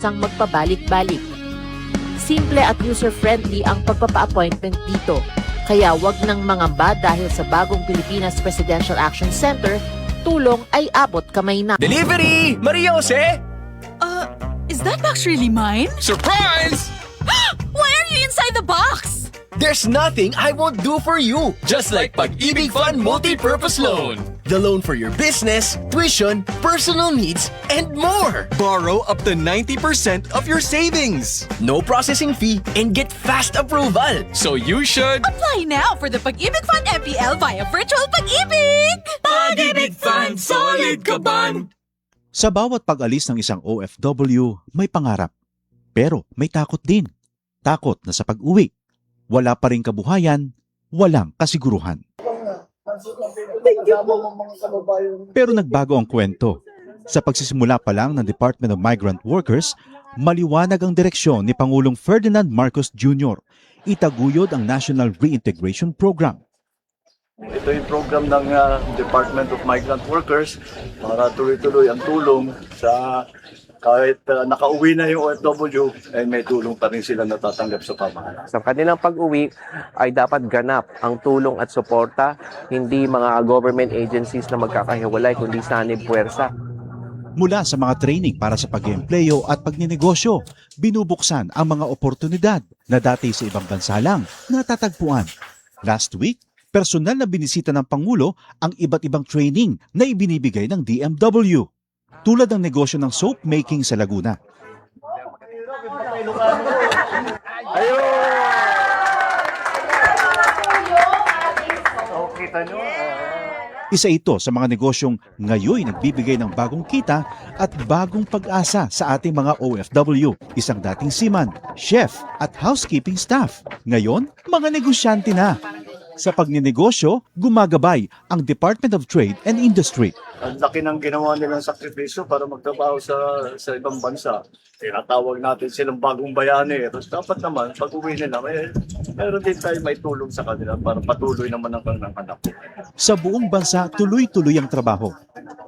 kang magpabalik-balik. Simple at user-friendly ang pagpapa-appointment dito. Kaya wag nang mangamba dahil sa bagong Pilipinas Presidential Action Center, tulong ay abot kamay na. Delivery! Maria Jose! Is that box really mine? Surprise! Why are you inside the box? There's nothing I won't do for you. Just like Pag-ibig Fund Multi-Purpose Loan. The loan for your business, tuition, personal needs, and more. Borrow up to 90% of your savings. No processing fee and get fast approval. So you should... Apply now for the Pag-ibig Fund MPL via Virtual Pag-ibig! Pag-ibig Fund, solid ka ban! Sa bawat pag-alis ng isang OFW, may pangarap. Pero may takot din. Takot na sa pag-uwi. Wala pa ring kabuhayan, walang kasiguruhan. Pero nagbago ang kwento. Sa pagsisimula pa lang ng Department of Migrant Workers, maliwanag ang direksyon ni Pangulong Ferdinand Marcos Jr. Itaguyod ang National Reintegration Program. Ito yung program ng Department of Migrant Workers para tuloy-tuloy ang tulong sa kahit nakauwi na yung OFW, ay may tulong pa rin sila natatanggap sa pamahalaan. Sa kanilang pag-uwi ay dapat ganap ang tulong at suporta, hindi mga government agencies na magkakahiwalay kundi sanib puwersa. Mula sa mga training para sa pag-eempleyo at pagninegosyo, binubuksan ang mga oportunidad na dati sa ibang bansa lang natatagpuan. Last week, personal na binisita ng Pangulo ang iba't ibang training na ibinibigay ng DMW. Tulad ng negosyo ng soap making sa Laguna. Isa ito sa mga negosyong ngayon nagbibigay ng bagong kita at bagong pag-asa sa ating mga OFW. Isang dating seaman, chef at housekeeping staff. Ngayon, mga negosyante na. Sa pagninegosyo, gumagabay ang Department of Trade and Industry. Ang laki ng ginawa nilang sakripisyo para magtrabaho sa ibang bansa. Tinatawag natin silang bagong bayani. Tapos dapat naman, pag uwi nila, meron din tayo may tulong sa kanila para patuloy naman ang kanilang anak. Sa buong bansa, tuloy-tuloy ang trabaho.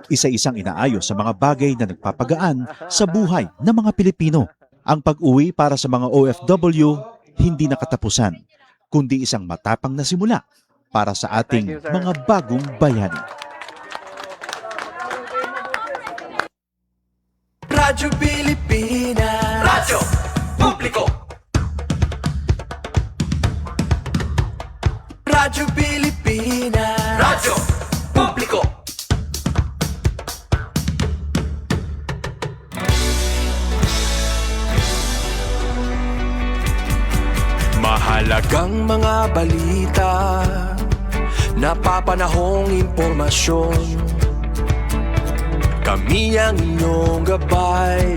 Isa-isang inaayos sa mga bagay na nagpapagaan sa buhay ng mga Pilipino. Ang pag-uwi para sa mga OFW, hindi nakatapusan, kundi isang matapang na simula para sa ating mga bagong bayani. Radyo Pilipinas. Radyo Publiko. Radyo Pilipinas. Radyo Publiko. Mahalagang mga balita, napapanahong impormasyon. Kami ang inyong gabay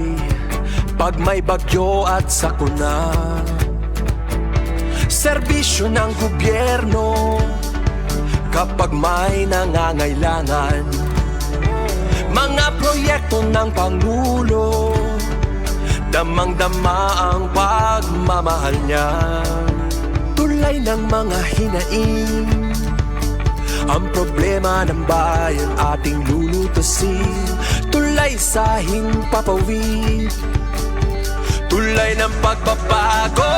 pag may bagyo at sakuna. Serbisyo ng gobyerno kapag may nangangailangan. Mga proyekto ng Pangulo, damang-dama ang pagmamahal niya. Tulay ng mga hinaing, ang problema ng bayan ating lulutasin. Tulay sa himpapawid, tulay ng pagbabago.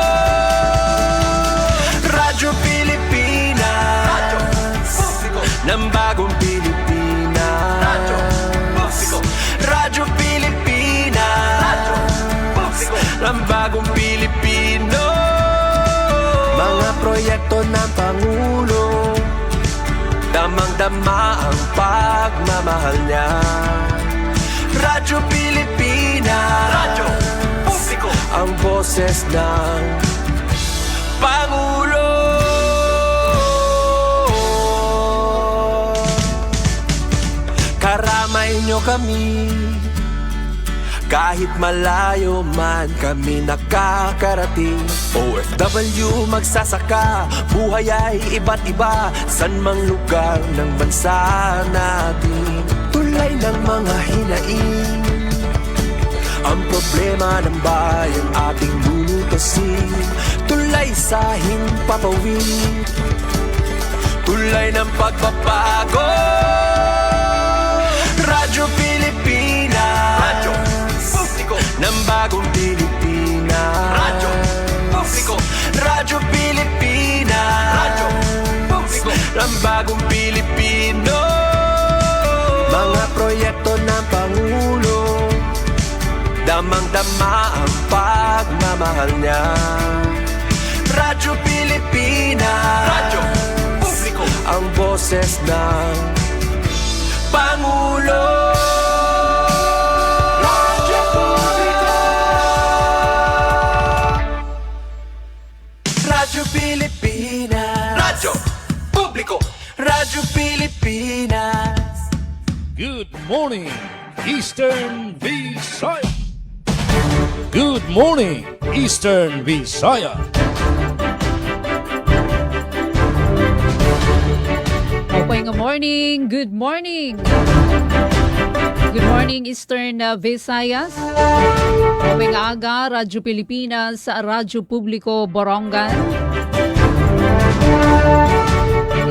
Radyo Pilipinas, Radyo Publiko ng bagong Pilipinas. Radyo Publiko, Radyo Pilipinas, Radyo Publiko ng bagong Pilipino. Mga proyekto ng Pangulo, damang-dama ang pagmamahal niya. Radyo Pilipinas, Radyo Publiko, ang boses ng Pangulo. Karamay nyo kami, kahit malayo man kami nakakarating. OFW magsasaka, buhay ay iba't iba, san mang lugar ng bansa natin. Tulay ng mga hinaing, ang problema ng bayan ating lulutasin. Tulay sa himpapawid, tulay ng pagbabago. Radyo Pilipinas, Radyo publiko ng bagong Pilipinas. Radyo publiko, Radyo Pilipinas. Radyo publiko ng bagong Pilipino. Mga proyekto ng Pangulo, damang-dama ang pagmamahal niya. Radyo Pilipinas. Radyo publiko, ang boses ng Pangulo. Radyo publiko. Radyo Pilipinas. Radyo publiko. Radyo Pilipinas. Good morning, Eastern Visaya. Good morning, Eastern Visaya. Okay, good morning. Good morning. Good morning, Eastern Visayas. Okay nga aga, Radyo Pilipinas, Radyo Publiko, Borongan.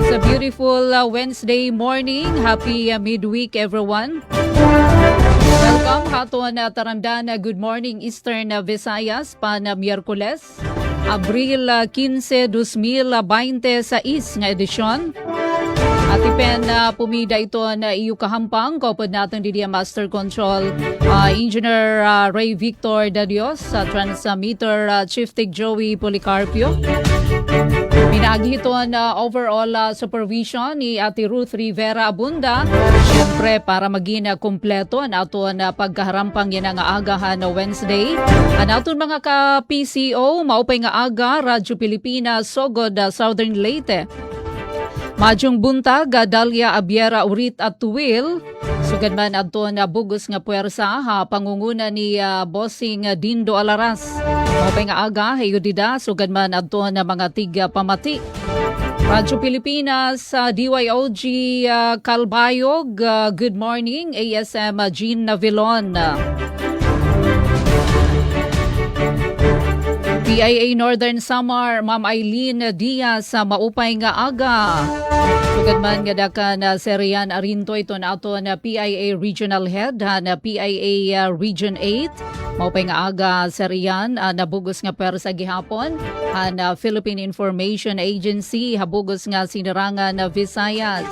It's a beautiful Wednesday morning. Happy midweek, everyone. Welcome haton taramdan. Good morning, Eastern Visayas, pan Miyerkules, Abril 15, 2026 nga edisyon. At ipen pumida ito na iyo kahampang kaupad natin di Master Control Engineer Ray Victor Dadios, Transmitter Chief Tech Joey Policarpio. Pinagi ito na overall supervision ni Ate Ruth Rivera Abunda. Siyempre para maging kompleto na ito na pagkaharampang yan ang agahan na Wednesday. Aton mga ka-PCO, maupay nga aga, Radyo Pilipinas, Sogod, Southern Leyte. Majong buntag, Dalia Abiera Urit at Tuwil. Sugad man adto na bugos nga puwersa pangunguna ni Bossing Dindo Alaras. Mapay nga aga, hayudida, sugad man adto na mga tiga pamati. Radyo Pilipinas, DYOG Kalbayog, good morning. ASM Jean Navilon. PIA Northern Samar, Ma'am Eileen Diaz, maupay nga aga. Sugad man nga dakan Serian Arinto ito na ato na PIA Regional Head na PIA Region 8. Maupay nga aga Serian nabugos nga persa gihapon na Philippine Information Agency habugos nga sinirangan na Visayas.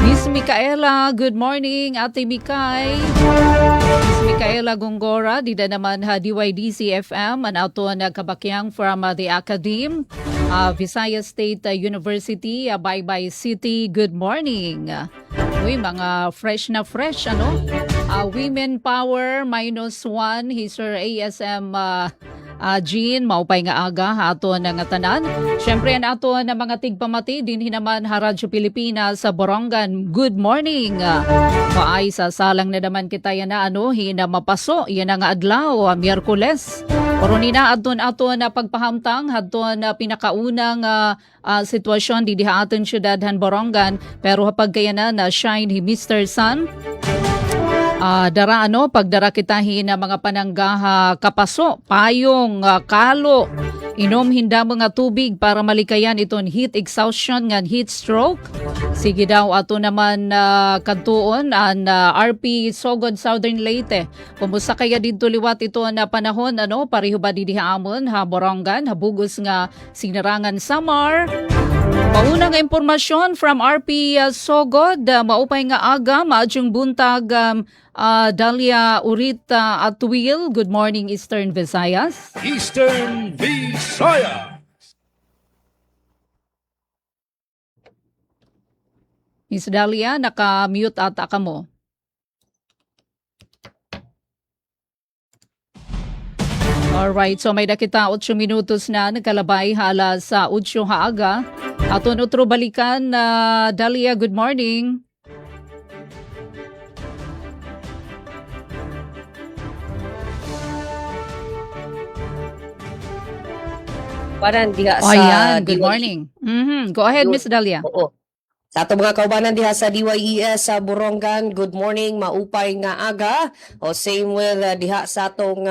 Miss Micaela, good morning. Ate Mikay. Miss Micaela Gongora, dida naman DYDC FM, ato na kabakyang from the Academe, Visayas State University, Baybay City, good morning. Uy, mga fresh na fresh, ano? Women Power, -1, Hisor ASM Jean, maupay nga aga, ato na nga tanan. Siyempre, ang ato na mga tigpamati, din hinaman Radyo Pilipinas sa Borongan. Good morning. Paay sa salang na naman kita yan na hina mapaso, yan nga adlaw, Miyerkules. Pero nina aton na pagpahamtang, aton na pinakaunang sitwasyon di diha aton syudadhan Borongan. Pero kapag kaya na shine hi Mr. Sun, dara pagdara kitahin na mga pananggaha kapaso, payong, kalo, inom hinda mga tubig para malikayan iton heat exhaustion ngan heat stroke. Sige daw ato naman kantuon an RP Sogod Southern Leyte. Kumusta kaya dito liwat ito na panahon pareho ba didihaamon ha Borongan habugos nga sinarangan Samar. Paunang impormasyon from RP Sogod, maupay nga aga, maadjong buntag, Dalia Urita at Will. Good morning, Eastern Visayas. Eastern Visaya. Miss Dalia, naka-mute ata ka mo. Alright, so may nakita 8 minutos na nagkalabay hala sa 8 haaga. Aton utro balikan na Dalia, good morning. Parang diha sa Ayan, good DYD. morning. Go ahead, Miss Dalia. Oo. Sa ato mga kaubanan diha sa DYES sa Borongan, good morning, maupay nga aga. O same with diha sa atong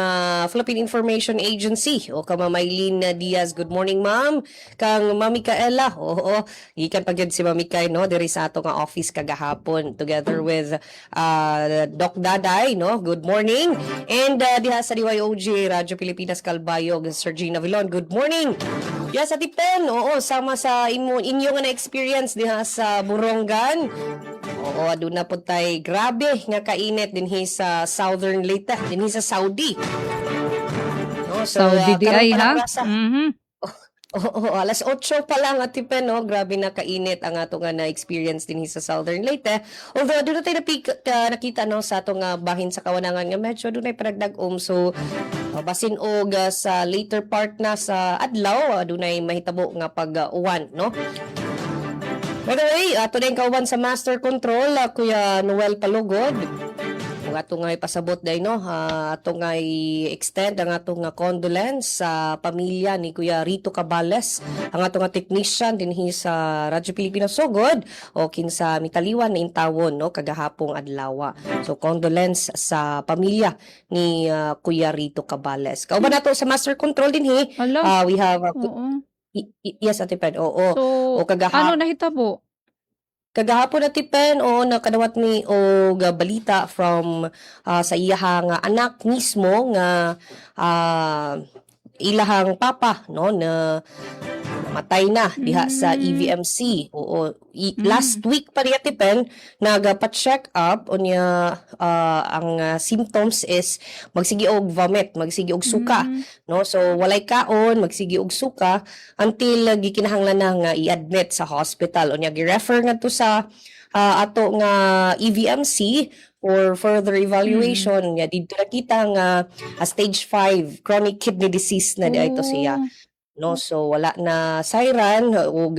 Philippine Information Agency. O ka Mamaylin Diaz, good morning ma'am. Kang Mami Kaela, oo, gikan pa gyud si Mami Kay no diri sa atong office kagahapon together with Doc Daday, no. Good morning. And diha sa DYOJ Radyo Pilipinas Calbayog, Sir Gina Vilon, good morning. Yes, Ate Pen, oo, sama sa inyo nga na-experience diha sa Borongan. Oo, aduna po tay grabe nga kainit dinhi sa Southern Leyte, dinhi sa Saudi. No, so, Saudi di ay, ha? karon pa lang rasa. Mhm. Oo, alas 8 pa lang Ate Pen, no? Grabe na kainit ang ato nga na-experience din sa Southern Leyte. Although, doon na tayo nakita no, sa atong bahin sa kawanangan nga medyo doon ay panagdag-om. So, basin og sa later part na sa adlaw, doon ay mahitabo nga pag-uwan, no? By the way, ato na yung kauban sa Master Control, Kuya Noel Palugod. Kung ato nga ipasabot day, no? Ato nga i-extend ang ato nga condolence sa pamilya ni Kuya Rito Cabales, ang ato nga technician dinhi sa Radyo Pilipinas Sugod o kinsa mitaliwan na intawon no kagahapong adlaw. So condolence sa pamilya ni Kuya Rito Cabales. Kauban nato sa Master Control dinhi, Hala. we have Oo. yes Ate Pen, oo. So, O kagahapon. ano nahitabo? Kagahapon na tipen o nakadawat ni og balita from sa iyahang anak mismo nga ilahang papa no na namatay na diha sa EVMC. Oo, last week pa diya tipen nagpa-check up unya ang symptoms is magsigi og vomit, magsigi og suka, no? So walay kaon, magsigi og suka until gikinahanglan na nga i-admit sa hospital unya gi-refer ngadto sa ato nga EVMC for further evaluation. Nga dito nakita nga stage 5 chronic kidney disease na ito siya. No, so wala na siren ug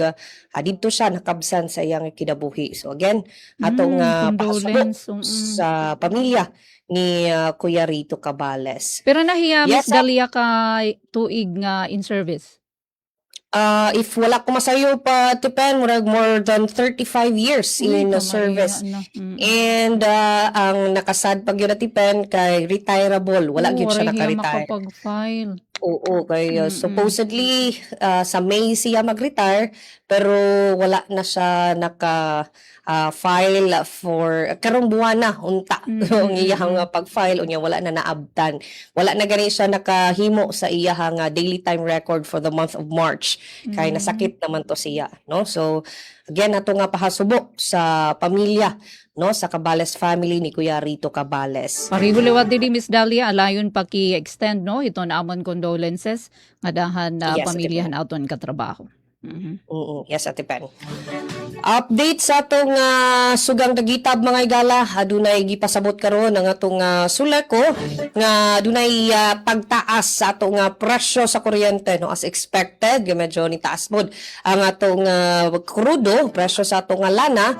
dito siya nakabsan sa iyang kinabuhi. So again, atong pakasubok Condolence. sa pamilya ni Kuya Rito Cabales. Pero nahiya, Yes, Miss Dalia, ka tuig nga in service. If wala ko masayo pa tipen murag more than 35 years in service. And ang nakasad pag yun na tipen kay retirable, wala gyud siya naka-retire. makapag-file. Oo, kay supposedly sa May siya mag-retire pero wala na siya naka file for karong buwan na unta ang iyang pag-file unya wala na naabtan. Wala na gani siya nakahimo sa iyang daily time record for the month of March. Kay nasakit naman to siya, no? So again ato nga pahasubok sa pamilya no sa Cabales family ni Kuya Rito Cabales. Parihuliwat din Miss Dalia, alayon paki-extend no ito na amon condolences nga dahan Yes, pamilyahan aton katrabaho. Yes, Ate Pen. Update sa atong sugang dagitab mga igala, adunay gipasabot karon ang atong suleko nga adunay pagtaas sa atong presyo sa kuryente no as expected, medyo ni taas mod ang atong krudo, presyo sa atong lana.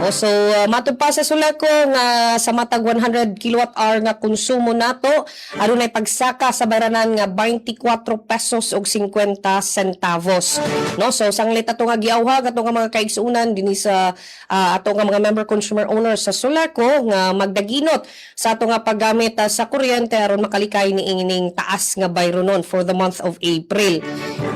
So matud pa sa suleko nga sa matag 100 kilowatt-hour nga konsumo nato, adunay pagsaka sa baranan nga 24 pesos og 50 centavos. No, so sanglit ato nga giawhag ato nga mga kaigsuunan dinhi sa ato nga mga member consumer owners sa Suleko nga magdaginot sa ato nga paggamit sa kuryente aron makalikay ni ining taas nga bayro nun for the month of April.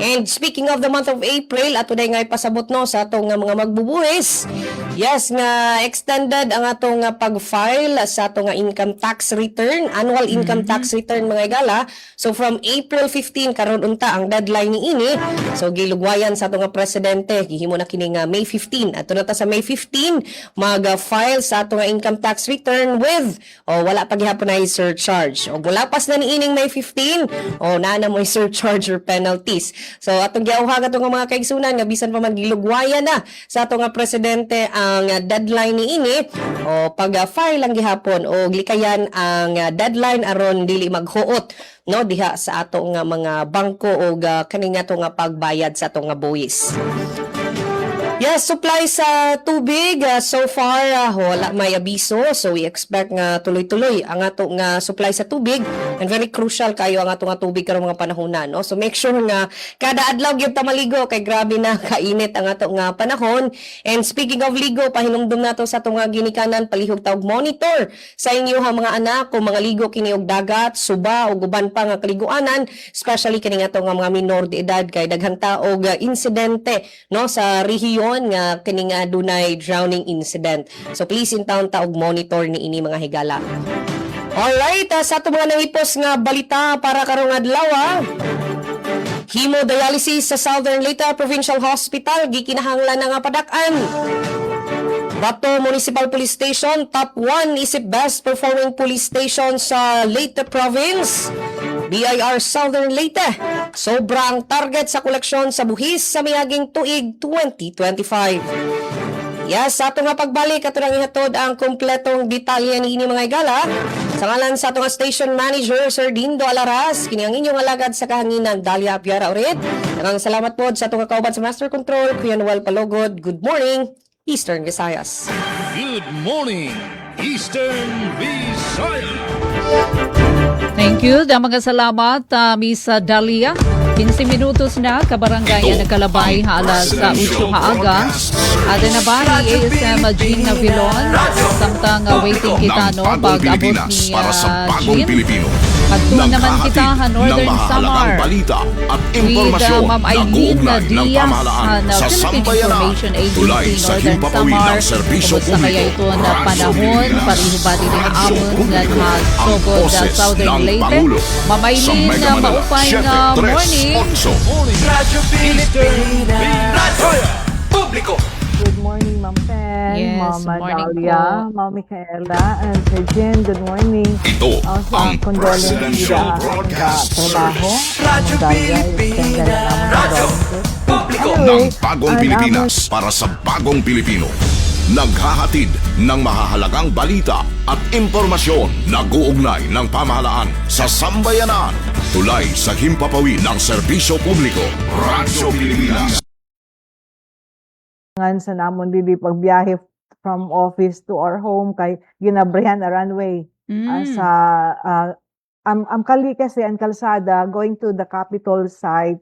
And speaking of the month of April, ato day nga ipasabot no sa ato nga mga magbubuhis. Yes, nga extended ang ato nga pag-file sa ato nga income tax return, annual income tax return mga igala. So from April 15 karon unta ang deadline ni ini. So gilugwayan sa ato nga presidente, gihimo na kini nga May 15. Ato na ta sa May 15 mag-file sa ato nga income tax return with wala pa gihapon na surcharge. O gulapas na ni ining May 15, naa na mo surcharge or penalties. So atong giawhag ato nga mga kaigsunan nga bisan pa man gilugwayan na sa ato nga presidente ang deadline ni ini pag-file lang gihapon o glikayan ang deadline aron dili maghuot no diha sa ato nga mga bangko o kani nga to nga pagbayad sa ato nga buwis. Yes, supply sa tubig so far wala may abiso, so we expect nga tuloy-tuloy ang ato nga supply sa tubig, and very crucial kayo ang ato nga tubig karong mga panahon no. So make sure nga kada adlaw gyud ta maligo kay grabe na kainit ang ato nga panahon. And speaking of ligo, pahinumdum nato sa ato nga ginikanan palihog ta og monitor sa inyo mga anak kung mga ligo kini og dagat, suba ug uban pa nga kaliguanan, especially kini ato nga mga minor de edad kay daghang taog insidente no sa rehiyon nga kini nga dunay drowning incident. So please in town ta og monitor ni ini mga higala. Alright, sa ato mga nangipos nga balita para karong adlaw hemodialysis sa Southern Leyte Provincial Hospital gikinahanglan na nga padak-an. Bato Municipal Police Station, top 1 isip best performing police station sa Leyte Province. BIR Southern Leyte, sobrang target sa koleksyon sa buhis sa miaging tuig 2025. Yes, sa ato nga pagbalik, ato nang ihatod ang kompletong detalye ni ini mga igala. Sa ngalan sa ato nga station manager, Sir Dindo Alaras, kini ang inyong alagad sa kahanginan, Dalia Apiara Urit. Daghang salamat po sa ato nga kauban sa Master Control, Kuya Noel Palogod. Good morning, Eastern Visayas. Good morning, Eastern Visayas. Thank you. Mga salamat, Miss Dalia. 15 minutos na, kabarangay na nakalabay alas 8 haaga. Ada na ba ni ASM Jean Navilon? Samtang waiting kita no, pag-abot ni Jean. Pagtuon naman kita Northern Samar with Ma'am Eileen Diaz na Philippine Information Agency Northern Samar. Kumusta kaya ito na panahon? Parihubadi rin ang amon nga sugod Southern Leyte. Ma'am Eileen, maupay nga morning. Radyo Pilipinas, Publiko. Good morning, Ma'am Pen, Yes, Mama morning Dalia, Ma'am Micaela, and Sir Jen. Good morning. Ito ang Presidential Broadcast trabaho. Radyo Pilipinas, Publiko. ng bagong Pilipinas para sa bagong Pilipino. Naghahatid ng mahahalagang balita at impormasyon na guugnay ng pamahalaan sa sambayanan. Tulay sa himpapawid ng serbisyo publiko. Radyo Pilipinas. Ngan sa namon dili pagbiyahe from office to our home kay ginabrihan a runway sa am kali kasi ang kalsada going to the Capitol site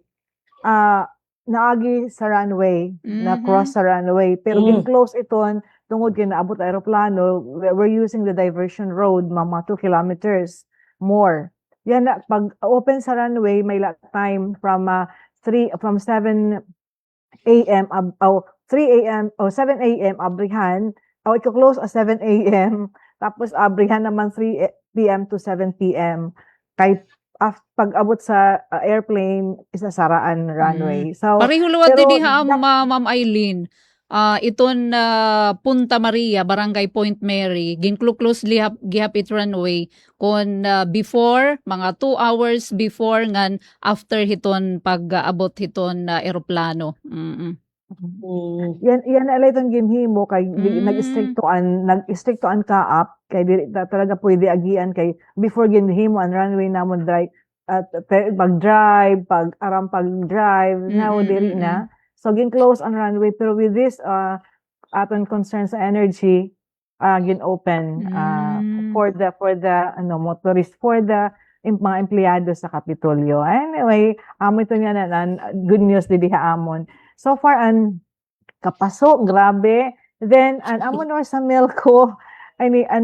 naagi sa runway na cross sa runway pero gin-close iton tungod kay naabot aeroplano. We're using the diversion road mga 2 kilometers more. Yan na pag open sa runway may time from 7 a.m. 3 a.m. o 7 a.m. abrihan o i-close at 7 a.m. tapos abrihan naman 3 p.m. to 7 p.m. kahit pag abot sa airplane isasaraan runway. So Parihuluwat pero din Ma'am Eileen. Iton Punta Maria, Barangay Point Mary, ginkluklos gihapit runway kon before mga 2 hours before ngan after hiton pag-abot hiton aeroplano. yan alay itong ginhimo kay nag-strictoan ka up kay dili talaga pwede agian kay before ginhimo ang runway namon drive pag-drive pag-drive now diri na. So gin-close ang runway pero with this aton concern sa energy gin-open for the motorist, for the mga empleyado sa Kapitolyo. Anyway, ito nga na good news di diha amon. So far kapaso grabe. Then amon or sa mail ko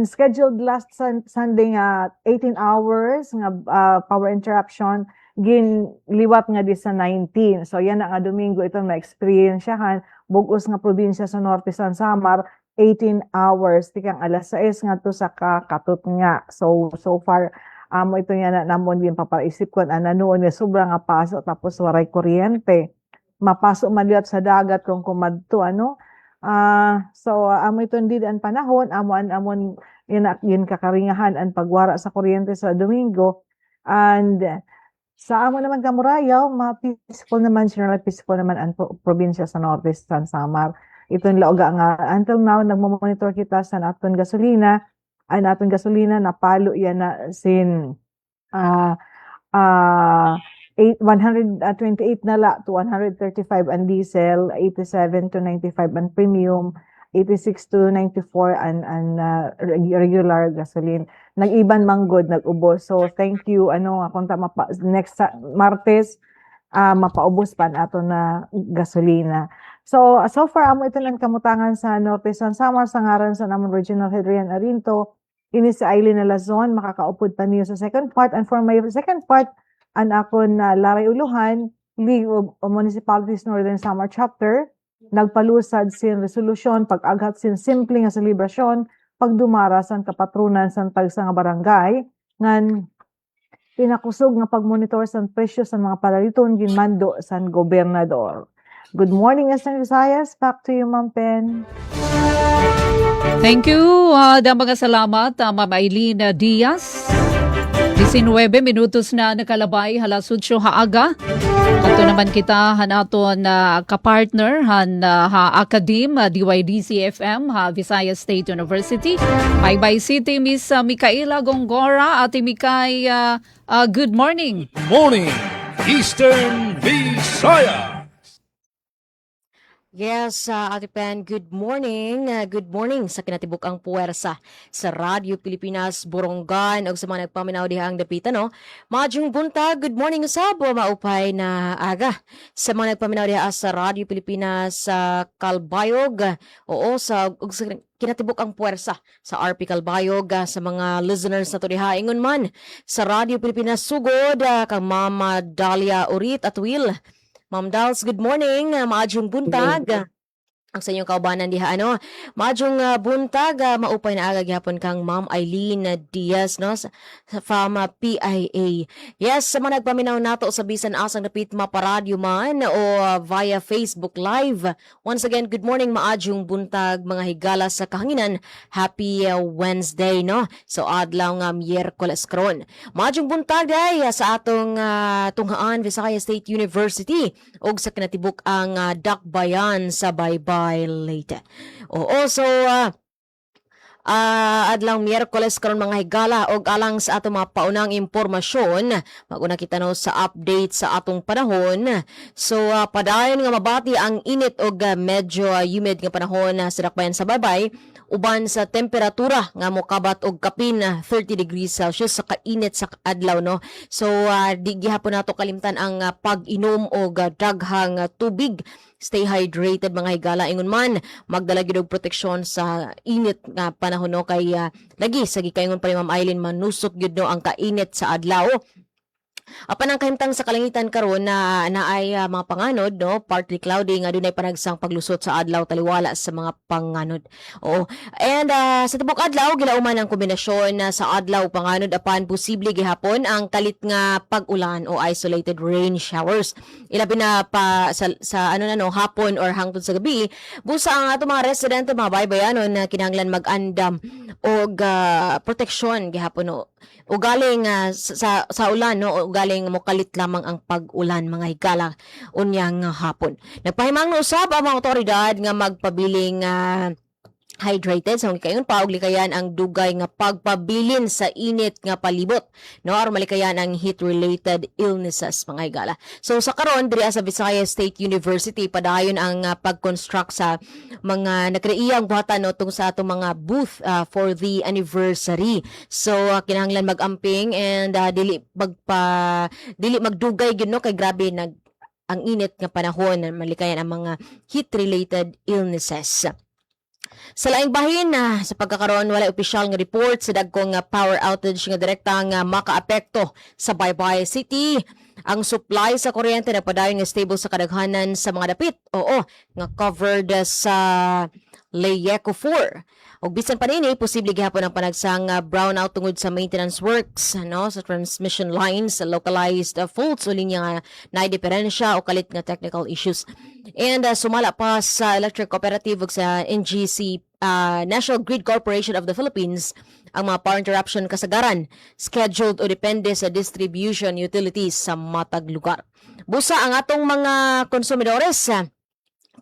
scheduled last Sunday nga 18 hours nga power interruption ginliwat nga di sa 19. So yan nga Domingo itong na-experiensyahan bugos nga probinsya sa Norte San Samar 18 hours tikang alas 6 nga to sa katut nga. So far ito nga na namon din papaisip ko noon nga sobrang nga paso tapos waray kuryente. Mapasok man diat sa dagat kung kumadto so ito hindi ang panahon amon yun kakaringahan ang pagwara sa kuryente sa Domingo. And sa amo naman Kamurayaw, peaceful naman ang probinsya sa Norte San Samar. Itong laoga nga until now nagmo-monitor kita sa aton gasolina. Ang aton gasolina napalo yan na sin 128 na la to 135 ang diesel, 87 to 95 ang premium, 86 to 94 ang regular gasoline. Nag-iban manggod, nag-ubos. So thank you, kung next Martes, mapaubos pa na ato na gasolina. So far, amo ito ng kamutangan sa Norte San Samar, sa ngaran sa namon Regional Head Rian Arinto, ini si Aileen Alazon, makakaupod pa niyo sa second part. And for my second part, an ako na Laray Uluhan, League of Municipalities Northern Samar Chapter, nagpalusad sin resolusyon, pag-aghat sin simple nga selebrasyon, pagdumara san kapatrunan san tagsa nga barangay, ngan pinakusog nga pagmonitor san presyo sa mga palaliton ginmando san gobernador. Good morning, Eastern Visayas. Back to you, Ma'am Pen. Thank you. Mga salamat, Ma'am Aileen Diaz. 19 minutos na nakalabay, halasudyo haaga. Ato naman kita hanaton na kapartner ha Akadim DYDC-FM ha Visayas State University. Baybay City Miss Micaela Gongora at Mikay, good morning. Morning, Eastern Visayas. Yes, Ate Pen, good morning. Good morning sa kinatibuk ang puwersa sa Radyo Pilipinas, Borongan, o sa mga nagpaminaw dihang dapita, no? Madyong buntag, good morning usab, maupay na aga. Sa mga nagpaminaw diha sa Radyo Pilipinas sa Calbayog, sa kinatibuk ang puwersa sa RP Calbayog, sa mga listeners na to diha ingon man sa Radyo Pilipinas Sugod, kang Mama Dalia Urit at Will. Ma'am Dals, good morning. Maadjong buntag. Ang sa inyong kaubanan diha, maadjong buntag, maupay na aga gyapon kang Ma'am Aileen Diaz, no, sa FAMA PIA. Yes, sa mga nagpaminaw nato sa bisan asang dapit maparadyo man o via Facebook Live. Once again, good morning, maadjong buntag, mga higala sa kahanginan. Happy Wednesday, no? So, adlaw nga Miyerkules karon. Maadjong buntag day sa atong tunghaan Visayas State University og sa kinatibuk ang Dakbayan sa Baybay Leyte. So adlaw Miyerkules karon mga higala og alang sa ato mga paunang impormasyon, maguna kita no sa update sa atong panahon. So padayon nga mabati ang init og medyo humid nga panahon sa Dakbayan sa Baybay, uban sa temperatura nga mokabat og kapin 30 degrees Celsius sa kainit sa adlaw, no. So di gihapon nato kalimtan ang pag-inom og daghang tubig. Stay hydrated mga higala, ingon man magdala gyud og proteksyon sa init nga panahon, no, kay lagi sa gikaingon pa ni Ma'am Aileen, manusok gyud no ang kainit sa adlaw. Apan ang kahimtang sa kalangitan karon na naay mga panganod, no, partly cloudy nga dunay panagsang paglusot sa adlaw taliwala sa mga panganod. And sa tibok adlaw gilauman ang kombinasyon sa adlaw panganod apan posible gihapon ang kalit nga pag-ulan o isolated rain showers. Ilabi na pa sa hapon or hangtod sa gabi, busa ang ato mga residente, mga baybayanon na kinahanglan mag-andam og proteksyon gihapon, no. Ugaling sa ulan, no, ugaling mokalit lamang ang pag-ulan mga higala unyang hapon. Nagpahimang na usab ang mga otoridad nga magpabiling hydrated sa kayon pa og likayan ang dugay nga pagpabilin sa init nga palibot, no, aron malikayan ang heat related illnesses mga higala. So sa karon diri sa Visayas State University padayon ang pag-construct sa mga nagreiyang buhatan, no, tung sa atong mga booth for the anniversary. So kinahanglan mag-amping and dili magdugay gyud, no, kay grabe ang init nga panahon, malikayan ang mga heat related illnesses. Sa laing bahin sa pagkakaroon wala opisyal nga report sa dagkong power outage nga direkta nga makaapekto sa Baybay City. Ang supply sa kuryente nagpadayon nga stable sa kadaghanan sa mga dapit. Nga covered sa Leyeco 4. Og bisan pa nini posible gihapon ang panagsang brownout tungod sa maintenance works, no, sa transmission lines, sa localized faults o linya nga naay diferensya o kalit nga technical issues. And sumala pa sa Electric Cooperative ug sa NGC, National Grid Corporation of the Philippines, ang mga power interruption kasagaran scheduled o depende sa distribution utilities sa matag lugar. Busa ang atong mga konsumidores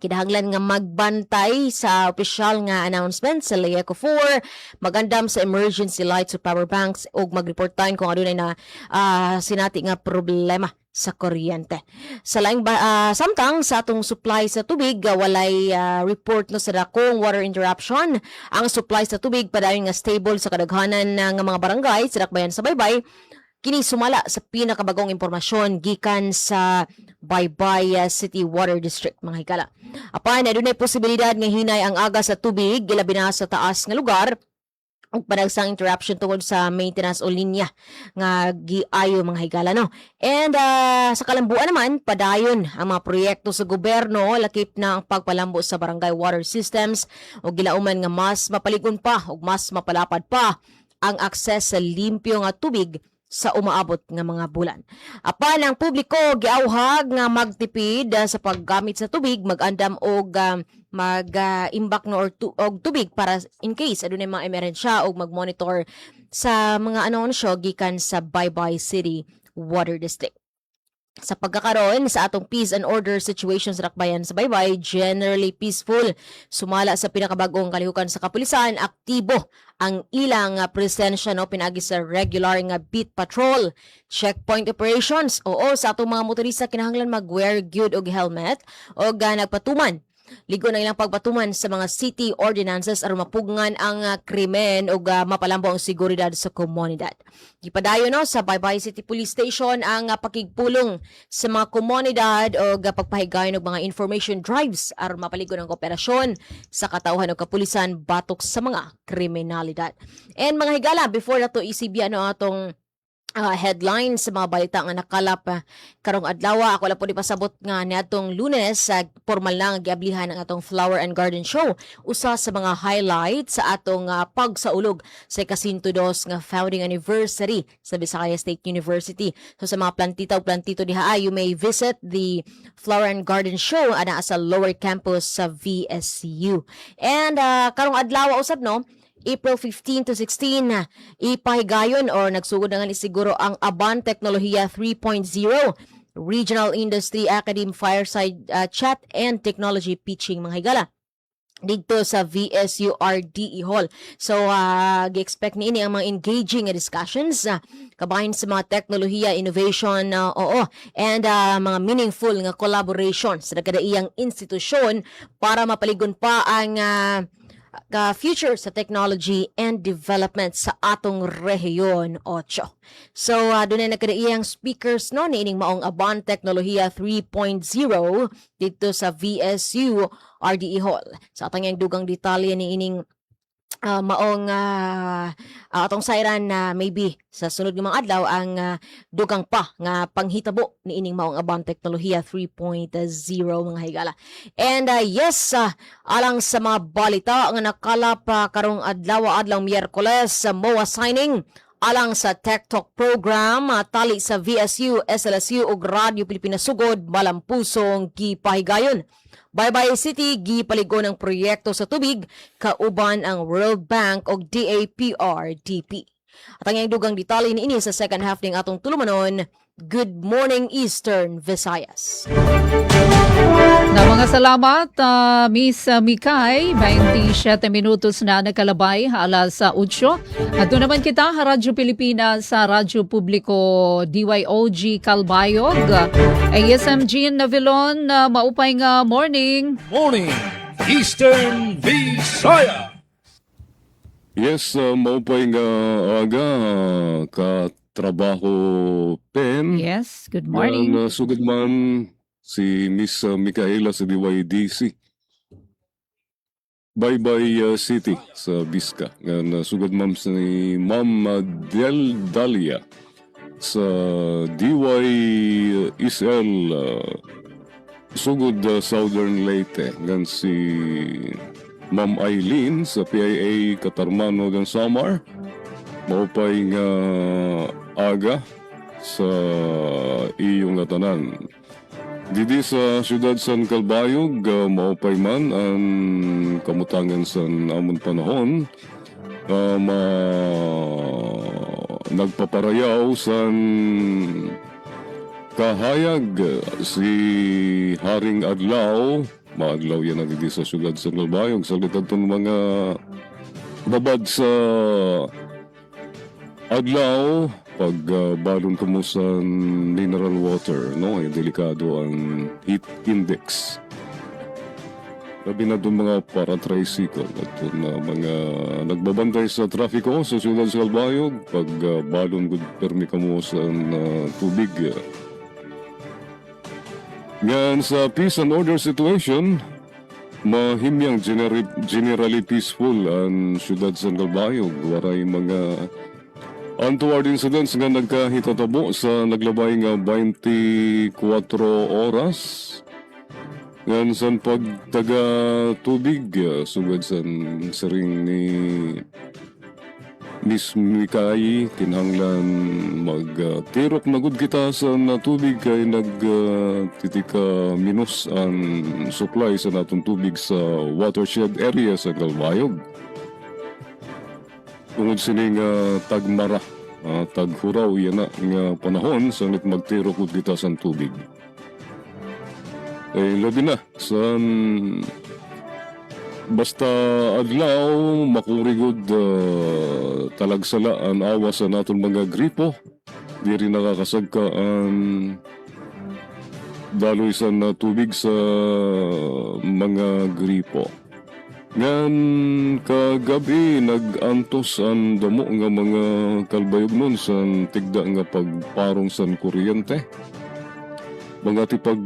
kinahanglan nga magbantay sa opisyal nga announcement sa Leyeco 4, magandam sa emergency lights o power banks ug mag-report time kung adunay na sinati nga problema sa kuryente. Samtang sa atong supply sa tubig, walay report no sa dakong water interruption. Ang supply sa tubig padayon nga stable sa kadaghanan ng mga barangay sa dakbayan sa Baybay. Kini sumala sa pinakabagong impormasyon gikan sa Baybay City Water District, mga higala. Apan adunay posibilidad nga hinay ang aga sa tubig gilabi na sa taas nga lugar ug padagsang interruption tungod sa maintenance o linya nga giayo, mga higala, no. And sa kalambuan naman padayon ang mga proyekto sa gobyerno lakip na ang pagpalambo sa barangay water systems ug gilauman nga mas mapaligon pa ug mas mapalapad pa ang akses sa limpyo nga tubig sa umaabot nga mga bulan. Apan ang publiko giawhag nga magtipid sa paggamit sa tubig, magandam og mag-imbak no og tubig para in case adunay mga emerensya og mag-monitor sa mga anunsyo gikan sa Baybay City Water District. Sa pagkakaroon sa atong peace and order situation sa Dakbayan sa Baybay, generally peaceful. Sumala sa pinakabagong kalihukan sa kapulisan, aktibo ang ilang presensya no pinagi sa regular nga beat patrol, checkpoint operations. Oo, sa atong mga motorista kinahanglan mag-wear gyud og helmet og nagpatuman. Ligo na ilang pagpatuman sa mga city ordinances aron mapugngan ang krimen ug mapalambo ang seguridad sa komunidad. Gipadayon no sa Baybay City Police Station ang pakigpulong sa mga komunidad ug pagpahigayon og mga information drives aron mapaligon ang kooperasyon sa katawhan ug kapulisan batok sa mga kriminalidad. And mga higala, before nato isibya no atong headlines sa mga balita nga nakalap karong adlaw, ako lang po di pasabot nga niadtong Lunes formal na nga giablihan ang atong Flower and Garden Show, usa sa mga highlights sa atong pagsaulog sa ika-102 nga founding anniversary sa Visayas State University. So sa mga plantita o plantito diha, you may visit the Flower and Garden Show ana sa lower campus sa VSCU. And karong adlaw usab no, April 15 to 16, ipahigayon or nagsugod na nga ni siguro ang Aban Teknolohiya 3.0 Regional Industry Academy Fireside Chat and Technology Pitching, mga higala dito sa VSU RDE Hall. So, gi-expect ni ini ang mga engaging discussions kabahin sa mga teknolohiya, innovation, and mga meaningful nga collaboration sa nagkadaiyang institusyon para mapaligon pa ang future sa technology and development sa atong rehiyon 8. So, doon na nagkadaiyang speakers no, ni ining maong Aban Teknolohiya 3.0 dito sa VSU RDE Hall. Sa atong yung dugang detalye ni ining maong atong sayran na maybe sa sunod ng mga adlaw ang dugang pa nga panghitabo ni ining maong Aban Teknolohiya 3.0, mga higala. And yes, alang sa mga balita nga nakalap karong adlaw Miyerkules, MOA signing alang sa Tech Talk program tali sa VSU, SLSU ug Radio Pilipinas Sugod malampusong gipahigayon. Baybay City gipaligon ang proyekto sa tubig kauban ang World Bank ug DAPRDP. At ang dugang detalye ni ini sa second half ning atong tulumanon. Good morning Eastern Visayas. Na mga salamat, Miss Mikay. 27 minutos na nakalabay, alas 8. At doon naman kita, Radyo Pilipinas sa Radyo Publiko DYOG Calbayog. ASMG Navilon, maupay nga morning. Morning, Eastern Visaya. Yes, maupay nga aga katrabaho pen. Yes, good morning. Sugod man si Miss Micaela sa DYDC. Baybay City sa Bisca. Sugod ma'am si Ma'am Del Dalia sa DYSL sugod Southern Leyte. Gan si Ma'am Eileen sa PIA Katarmano gan Samar. Maupay nga aga sa iyong tanan. Didi sa siyudad San Calbayog, maupay man ang kamutangan sa amon panahon. Nagpaparayaw sa kahayag si Haring Adlaw. Maadlaw yan ang didi sa siyudad San Calbayog. Sa litagton mga babad sa Adlaw, pagbalon ko mo sa mineral water, no? Ay delikado ang heat index. Labi na doon mga para-tricycle at doon na mga nagbabantay sa trafiko sa siyudad sa Calbayog, pagbalon ko permi ka mo sa tubig. Yan sa peace and order situation, mahimyang generally peaceful ang siyudad sa Calbayog. Waray mga untoward incidents nga nagkahitatabo sa naglabay nga 24 oras. Ngayon sa pagtaga tubig, sugad sa saring ni Miss Mikay, kinahanglan magtirok na gud kita sa tubig kay nagtitika minus ang supply sa natong tubig sa watershed area sa Calbayog. Tungod sining tagmara, taghuraw yan na nga panahon sa magtirok gud kita sa tubig. Eh, labi na sa basta adlaw makurigod talagsala ang awa sa naton mga gripo. Di rin nakakasagka ang daloy sa tubig sa mga gripo. Ngan kagabi nag-antos ang damo nga mga Calbayog nun sa tigda nga pagparong sa kuryente. Mga tipag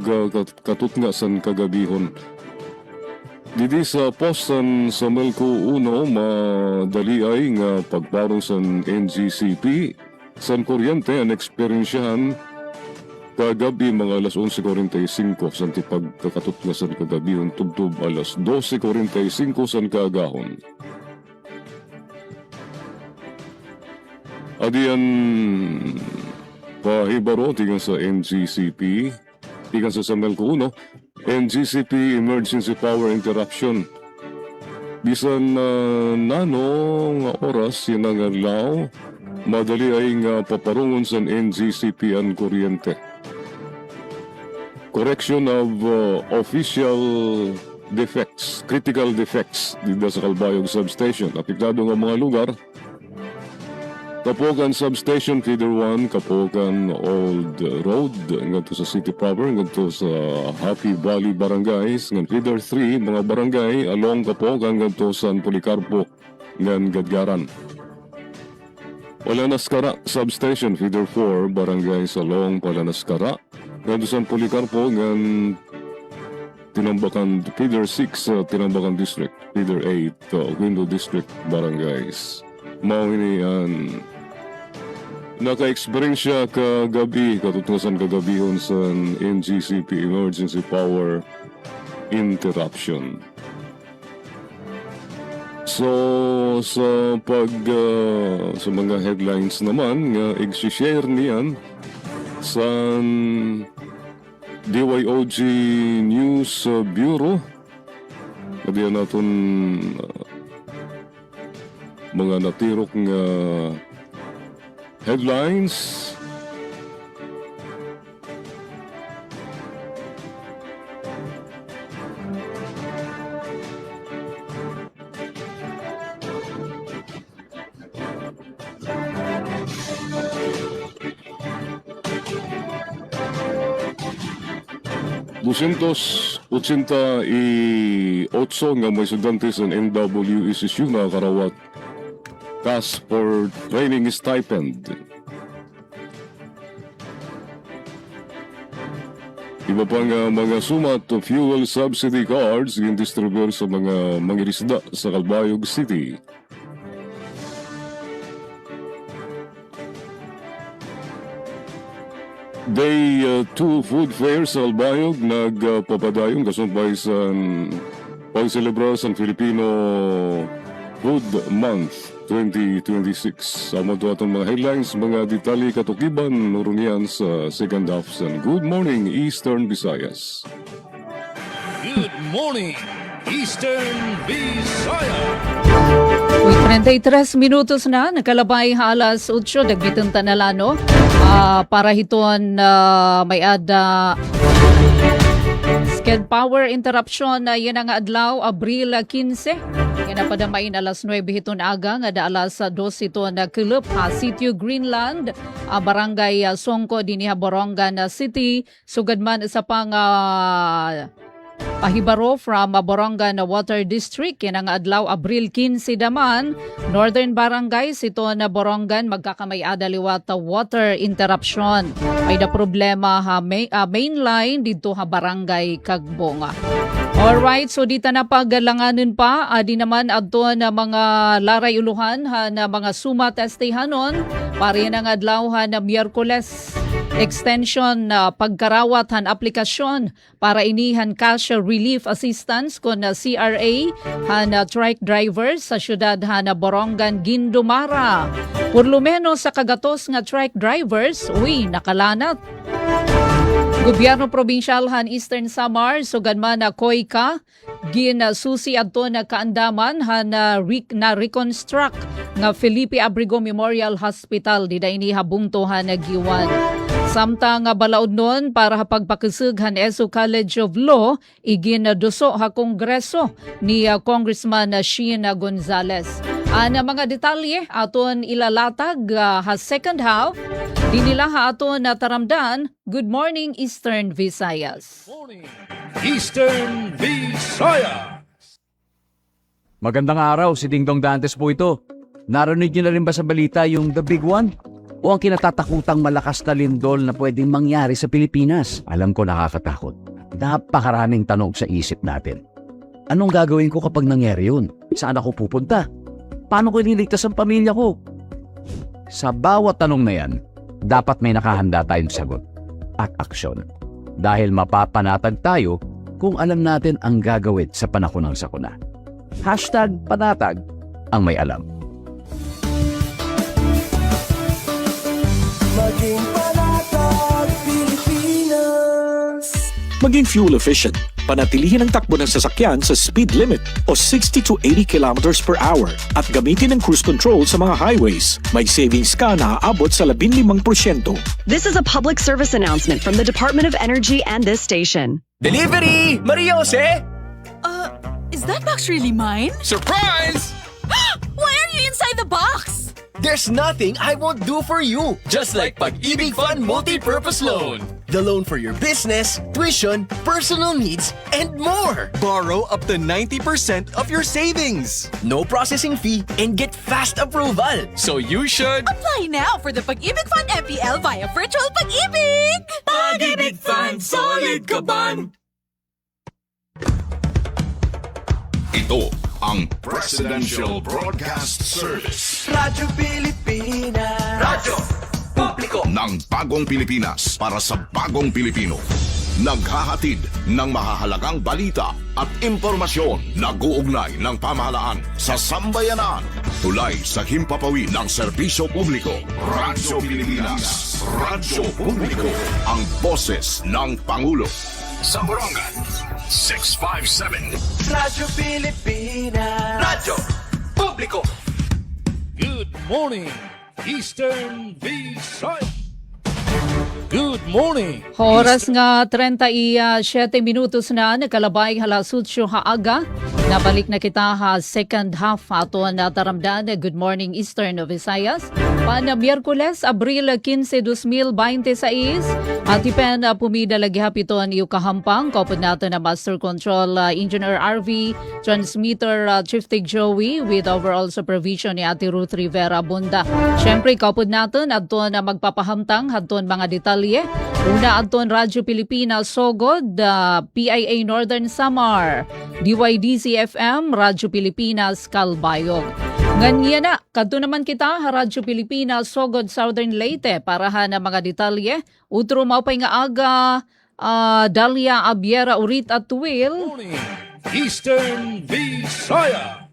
katut nga san kagabihon. Didi sa postan sa Melco 1, madali ay nga pagparong sa NGCP. San kuryente ang eksperyensyahan kagabi mga alas 11:45 san tipag kakatut nga san kagabihon tubtub alas 12:45 san kaagahon. Adiyan pahibaro tigan sa NGCP, tigan sa Melco 1, NGCP Emergency Power Interruption. Bisan nano nga oras yun ang adlaw, madali ay nga paparungon sa NGCP ang kuryente. Correction of official defects, critical defects dito sa Calbayog Substation. Apektado nga mga lugar, Kapogan Substation, Feeder 1, Kapogan Old Road, ngadto sa City Proper, ngadto sa Happy Valley Barangays, ngan Feeder 3, mga barangay, along Kapogan, ngadto sa Policarpo, ngan Gadgaran. Palanaskara Substation, Feeder 4, barangays along Palanaskara, ngadto sa Policarpo, ngan Tinambakan, Feeder 6, Tinambakan District, Feeder 8, Window District, barangays. Mao ini ang naka-experience siya kagabi, katutusan kagabihon sa NGCP Emergency Power Interruption. So, sa sa mga headlines naman, nga i-share niyan sa DYOG News Bureau. Kadiyan natin mga natirok nga headlines. $288 nga may sudante sa NWSSU na karawat task for training stipend. Iba pa nga mga sumat to fuel subsidy cards yung distributor sa mga mangirisda sa Calbayog City. Day 2 food fair sa Calbayog nagpapadayon kasumpay sa pagselebrar sa Filipino Food Month 2026. Sama to atong mga headlines, mga detalye katukiban nurunian sa second half sa Good Morning Eastern Visayas. Good morning, Eastern Visayas. Uy, 33 minutos na, nakalabay alas 8, dagbitan tanalano. Para hiton may ada sked power interruption, yan ang adlaw, Abril 15. Kinapadamain alas 9 hiton aga nga da alas 2 hiton na kilup Sitio Greenland, Barangay Songko dinhi Borongan City, sugad man sa pang pahibaro from Borongan Water District kinang adlaw Abril 15 daman, Northern Barangay sito na Borongan magkakamay-ada liwat water interruption. May da problema ha mainline dito ha Barangay Kagbonga. Alright, so dito na paglanganin pa, di naman adto na mga laray uluhan ha, na mga suma testehanon, pari ng adlaw ha, na Miyerkules. Extension pagkarawat han aplikasyon para inihan cash relief assistance kon CRA han truck drivers sa syudad han Borongan, Guindumara. Purlumeno sa kagatos nga truck drivers, nakalanat. Gobyerno Probinsyal han Eastern Samar, sugad man na Koyka, ginasusi adto na kaandaman han na reconstruct nga Felipe Abrego Memorial Hospital di daini habungtohan na giwan. Samtang balaod nun para pagpakisig han ESO College of Law, iginaduso ha Kongreso ni Congressman Shein Gonzales. Ang mga detalye aton ilalatag ha second half, di nila ha aton nataramdan. Good morning Eastern Visayas. Eastern Visayas. Magandang araw, si Ding Dong Dantes po ito. Narinig niyo na rin ba sa balita yung The Big One? O ang kinatatakutang malakas na lindol na pwedeng mangyari sa Pilipinas? Alam ko nakakatakot. Napakaraming tanong sa isip natin. Anong gagawin ko kapag nangyari yun? Saan ako pupunta? Paano ko ililigtas ang pamilya ko? Sa bawat tanong na yan, dapat may nakahanda tayong sagot at aksyon. Dahil mapapanatag tayo kung alam natin ang gagawin sa panahon ng sakuna. #panatag ang may alam. Maging panatag Pilipinas. Maging fuel efficient. Panatilihin ang takbo ng sasakyan sa speed limit o 60 to 80 kilometers per hour at gamitin ang cruise control sa mga highways. May savings ka na aabot sa 15%. This is a public service announcement from the Department of Energy and this station. Delivery! Maria Jose! Is that box really mine? Surprise! Why are you inside the box? There's nothing I won't do for you. Just like Pag-ibig Fund Multi-Purpose Loan. The loan for your business, tuition, personal needs, and more. Borrow up to 90% of your savings. No processing fee and get fast approval. So you should... Apply now for the Pag-ibig Fund MPL via Virtual Pag-ibig! Pag-ibig Fund, solid ka ban? Ito ang Presidential Broadcast Service. Radyo Pilipinas. Radyo Publiko ng Bagong Pilipinas para sa Bagong Pilipino. Naghahatid ng mahahalagang balita at impormasyon na guugnay ng pamahalaan sa sambayanan. Tulay sa himpapawid ng serbisyo publiko. Radyo Pilipinas. Radyo Publiko. Ang boses ng Pangulo. Sa Borongan, 657. Radyo Pilipinas. Radyo Publiko. Good morning, Eastern Visayas. Good morning. Oras nga 37 minutos na nakalabay halasutso haaga. Nabalik na kita ha second half ato na taramdan. Good morning Eastern Visayas. Pana Miyerkules, Abril 15, 2026. Atipen pumida lagi hapiton yung kahampang. Kaupod natin na Master Control Engineer RV, Transmitter Chief Tig Joey with overall supervision ni Ate Ruth Rivera Bunda. Siyempre, kaupod natin ato na magpapahamtang aton mga detalye. Una aton Radyo Pilipinas Sogod, PIA Northern Samar, DYDC FM, Radyo Pilipinas Calbayog. Ganyan na, kadto naman kita Radyo Pilipinas Sogod Southern Leyte para na mga detalye. Utro maupay nga aga, Dalia Abiera Urit at Will. Eastern Visayas.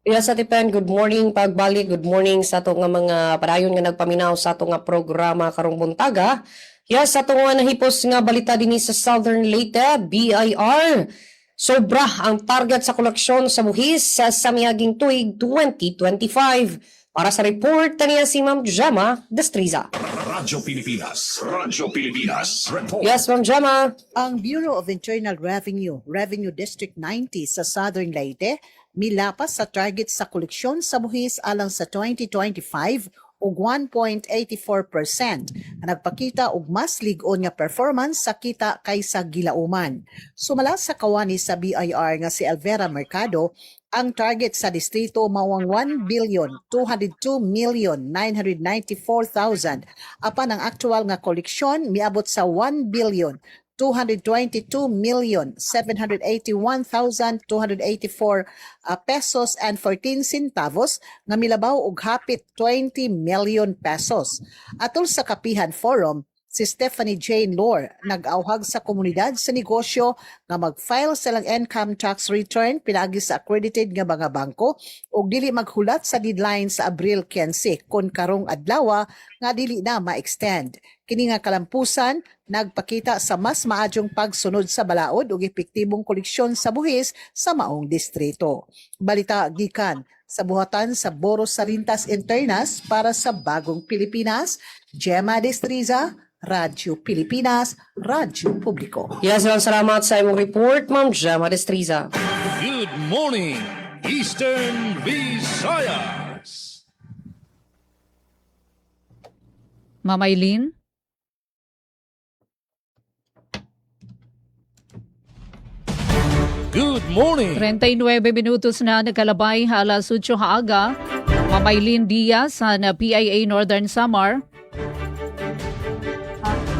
Yes, Ate Pen, good morning pagbalik. Good morning sa ato nga mga padayon nga nagpaminaw sa ato nga programa karong buntaga. Yes, ato nga nahipos nga balita dinhi sa Southern Leyte, BIR. Sobra ang target sa koleksyon sa buhis sa miaging tuig 2025. Para sa report niya si Ma'am Jama Destriza. Radyo Pilipinas. Radyo Pilipinas. Report. Yes, Ma'am Jama. Ang Bureau of Internal Revenue, Revenue District 90 sa Southern Leyte, milapas sa target sa koleksyon sa buhis alang sa 2025 ug 1.84%. Nagpakita og mas lig-on nga performance sa kita kaysa gilauman. Sumala sa kawani sa BIR nga si Elvera Mercado, ang target sa distrito mawang 1,202,994,000 apan ang aktual nga koleksyon miabot sa 1,222,781,284 pesos and 14 centavos nga milabaw og hapit 20 million pesos. Atol sa Kapihan Forum, si Stephanie Jane Lore nag-auhag sa komunidad sa negosyo nga mag-file silang income tax return pinagi sa accredited nga mga bangko ug dili maghulat sa deadline sa Abril 15 kon karong adlaw nga dili na ma-extend. Kini nga kalampusan nagpakita sa mas maadyong pagsunod sa balaod ug epektibong koleksyon sa buhis sa maong distrito. Balita gikan sa buhatan sa Boros Sarintas Internas para sa Bagong Pilipinas, Gemma Destriza, Radyo Pilipinas, Radyo Publiko. Yes, salamat sa imong report, Ma'am Gemma Destriza. Good morning, Eastern Visayas. Ma'am Eileen? Good morning. 39 minutos na nakalabay alas 8 haaga. Ma'am Eileen Diaz sa PIA Northern Samar.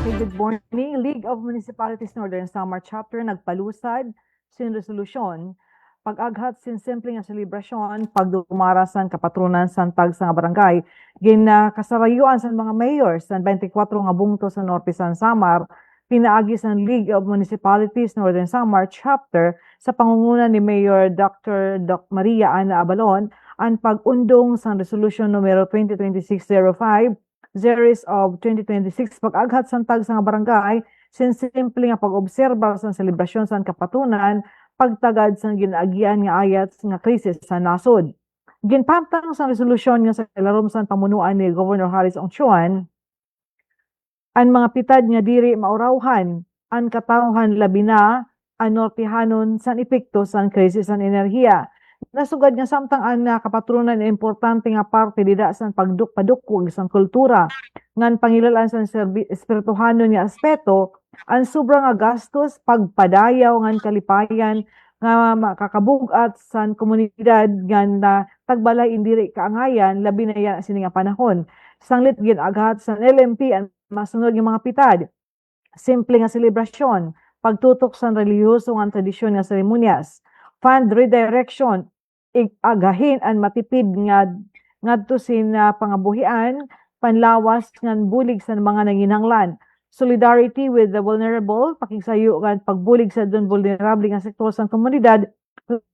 Good morning. League of Municipalities Northern Samar Chapter nagpalusad sin resolusyon pag-aghat sin simple nga selebrasyon pagdumara sa kapatronan sa tag sa barangay ginakasarayuan sa mga mayor sa 24 nga bungto sa Norte San Samar pinaagi sa League of Municipalities Northern Samar Chapter sa pangunguna ni Mayor Dr. Doc Maria Ana Abalon ang pag-undong sa resolution numero 2026-05 series of 2026 pag-aghat sa tag sa barangay sin simple nga pag-obserba sa selebrasyon sa kapatunan pagtagad sa ginaagian nga ayat nga krisis sa nasod. Ginpantang sa resolusyon nga sa ilarom sa pamunuan ni Governor Harris Onchuan ang mga pitad nga diri maurawhan ang katawhan labi na ang nortehanon sa epekto sa krisis sa enerhiya. Nasugad nga samtang ang kapatrunan importante nga parte dida sa pagdukpadukog sa kultura ngan pangilalan sa espirituhanon nga aspeto ang sobrang nga gastos pagpadayaw ngan kalipayan nga makakabugat sa komunidad nga tagbalay indiri kaangayan labi na ya sini nga panahon. Sanglit ginaghat sa LMP ang masunod nga mga pitad. Simple nga selebrasyon, pagtutok sa relihiyoso nga tradisyon nga seremonyas, fund redirection, agahin ang matipid nga ngadto sin pangabuhian, panlawas ngan bulig sa mga nanginhanglan, solidarity with the vulnerable, pakigsayo nga pagbulig sa dun vulnerable nga sektor sa komunidad,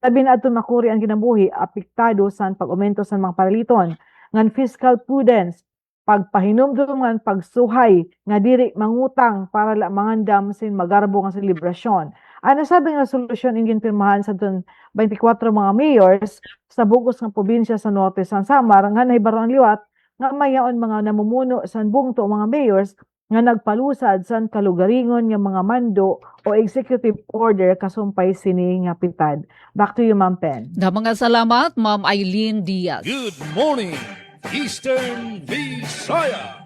labi na aton makuri ang kinabuhi apektado sa pag-aumento sa mga paraliton, ngan fiscal prudence, pagpahinumdum ngan pagsuhay nga diri mangutang para la mangandam sin magarbo nga selebrasyon. Ano sabi nga solusyon ingin pirmahan sa 24 mga mayors sa bugos ng probinsya sa Norte San Samar nga nahibaro ang liwat nga mayaon mga namumuno sa bungto mga mayors nga nagpalusad sa kalugaringon nga mga mando o executive order kasumpay sini nga pitad. Back to you, Ma'am Pen. Mga salamat, Ma'am Eileen Diaz. Good morning, Eastern Visayas.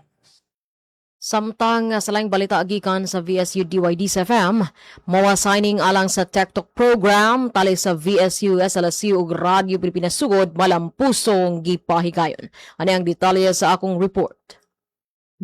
Samtang sa laing balita agikan sa VSU DYD-FM, mawa signing alang sa TikTok program tali sa VSU, SLSU ug Radyo Pilipinas Sugod malampusong gipahigayon. Ano ang detalye sa akong report?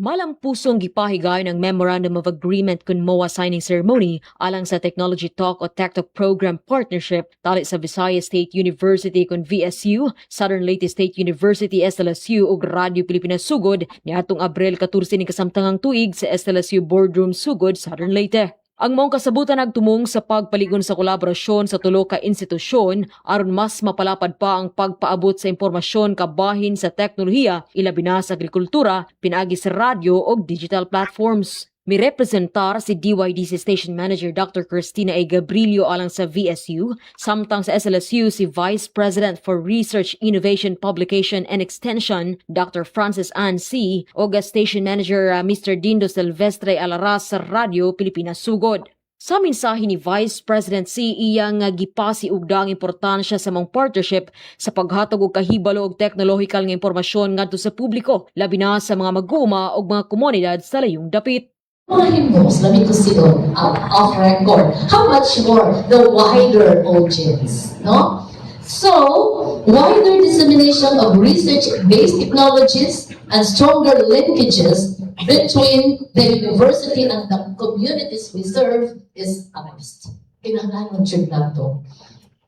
Malampusong gipahigayon ang Memorandum of Agreement kun MOA signing ceremony alang sa Technology Talk o TikTok program partnership tali sa Visayas State University kun VSU, Southern Leyte State University SLSU ug Radyo Pilipinas Sugod niadtong Abril 14 ni kasamtangang tuig sa SLSU Boardroom Sugod, Southern Leyte. Ang maong kasabutan nagtumong sa pagpaligon sa kolaborasyon sa tulo ka institusyon aron mas mapalapad pa ang pagpaabot sa impormasyon kabahin sa teknolohiya ilabi na sa agrikultura, pinaagi sa radyo o digital platforms. May representar si DYDC Station Manager Dr. Cristina A. Gabrilio alang sa VSU, samtang sa SLSU si Vice President for Research, Innovation, Publication and Extension Dr. Francis Ann C. o Station Manager Mr. Dindo Silvestre Alaras sa Radyo Pilipinas Sugod. Sa mensahe ni Vice President si iyang gipasiugda ang importansya sa mga partnership sa paghatag og kahibalo og teknolohikal nga impormasyon ngadto sa publiko, labi na sa mga mag-uuma og mga komunidad sa layong dapit. Mga himnos, labi ko sigon, off record, how much more the wider audience, no? So, wider dissemination of research-based technologies and stronger linkages between the university and the communities we serve is a must. Kinahanglan na to.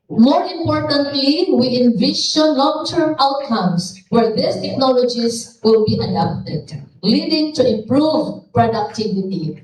More importantly, we envision long-term outcomes where these technologies will be adapted, leading to improved productivity.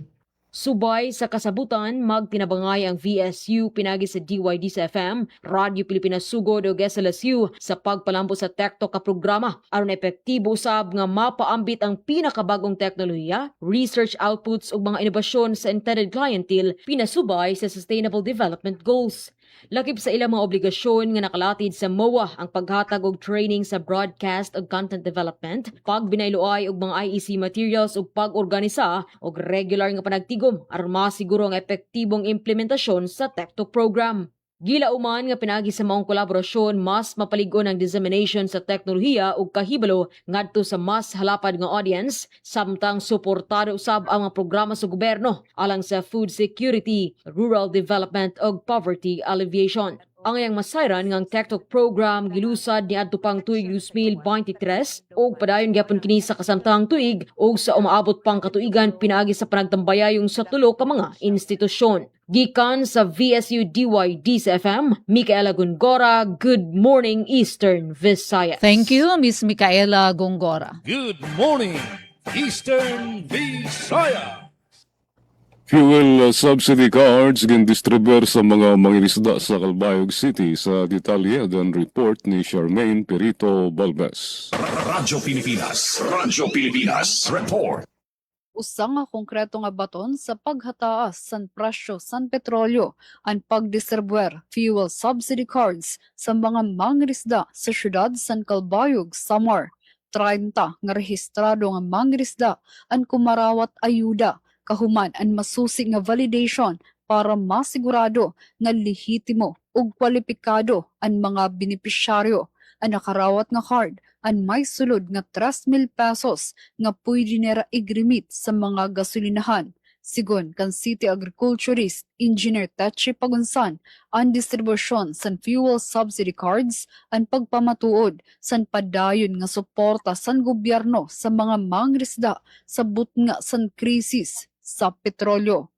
Subay sa kasabutan, magtinabangay ang VSU pinagi sa DYD sa FM, Radyo Pilipinas Sugod o SLSU sa pagpalampo sa TikTok ka programa aron epektibo usab nga mapaambit ang pinakabagong teknolohiya, research outputs ug mga inobasyon sa intended clientele pinasubay sa Sustainable Development Goals. Lakip sa ilang mga obligasyon nga nakalatid sa MOA ang paghatag og training sa broadcast ug content development, pagbinayloay og mga IEC materials ug pag-organisa og regular nga panagtigom aron masiguro ang epektibong implementasyon sa TikTok program. Gilauman nga pinagi sa maong kolaborasyon mas mapalig-on ang dissemination sa teknolohiya ug kahibalo ngadto sa mas halapad nga audience samtang suportado usab ang mga programa sa gobyerno alang sa food security, rural development ug poverty alleviation. Ang iyang masayran nga ang TikTok program gilusad niadto pang tuig 2023 ug padayon gyapon kini sa kasamtang tuig ug sa umaabot pang katuigan pinaagi sa panagtambayayong sa tulo ka mga institusyon. Gikan sa VSU DYD sa FM, Micaela Gongora, Good Morning Eastern Visayas. Thank you, Miss Micaela Gongora. Good morning, Eastern Visayas. Fuel subsidy cards gindistribuer sa mga mangingisda sa Calbayog City sa detalyedan report ni Charmaine Perito Balbes. Radyo Pilipinas Report. Usa nga konkreto nga baton sa paghataas san presyo san petrolyo ang pagdistribuer fuel subsidy cards sa mga mangingisda sa syudad san Calbayog, Samar. 30 nga rehistrado nga mangingisda ang kumarawat ayuda kahuman ang masusi nga validation para masigurado nga lehitimo ug kwalipikado ang mga benepisyaryo. Ang nakarawat nga card ang may sulod nga 3,000 pesos nga pwede nila igrimit sa mga gasolinahan. Sigon kan City Agriculturist Engineer Techi Pagunsan, ang distribusyon san fuel subsidy cards ang pagpamatuod san padayon nga suporta san gobyerno sa mga mangingisda sa butnga san krisis sa petrolyo.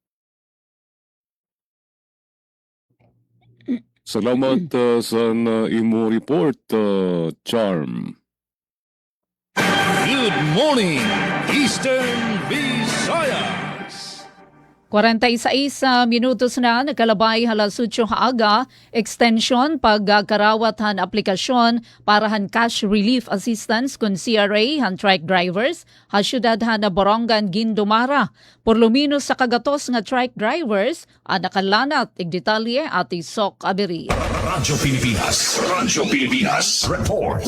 Salamat sa imo report, Charm. Good morning, Eastern Visayas. 46 minutos na nakalabay halas 8 haaga, extension pagkarawat han aplikasyon para han cash relief assistance kun CRA han trike drivers, ha syudad han na Borongan Guindomara. Por luminos sa kagatos nga trike drivers, nakalanat igdetalye ati Sok Aberi. Radyo Pilipinas Report.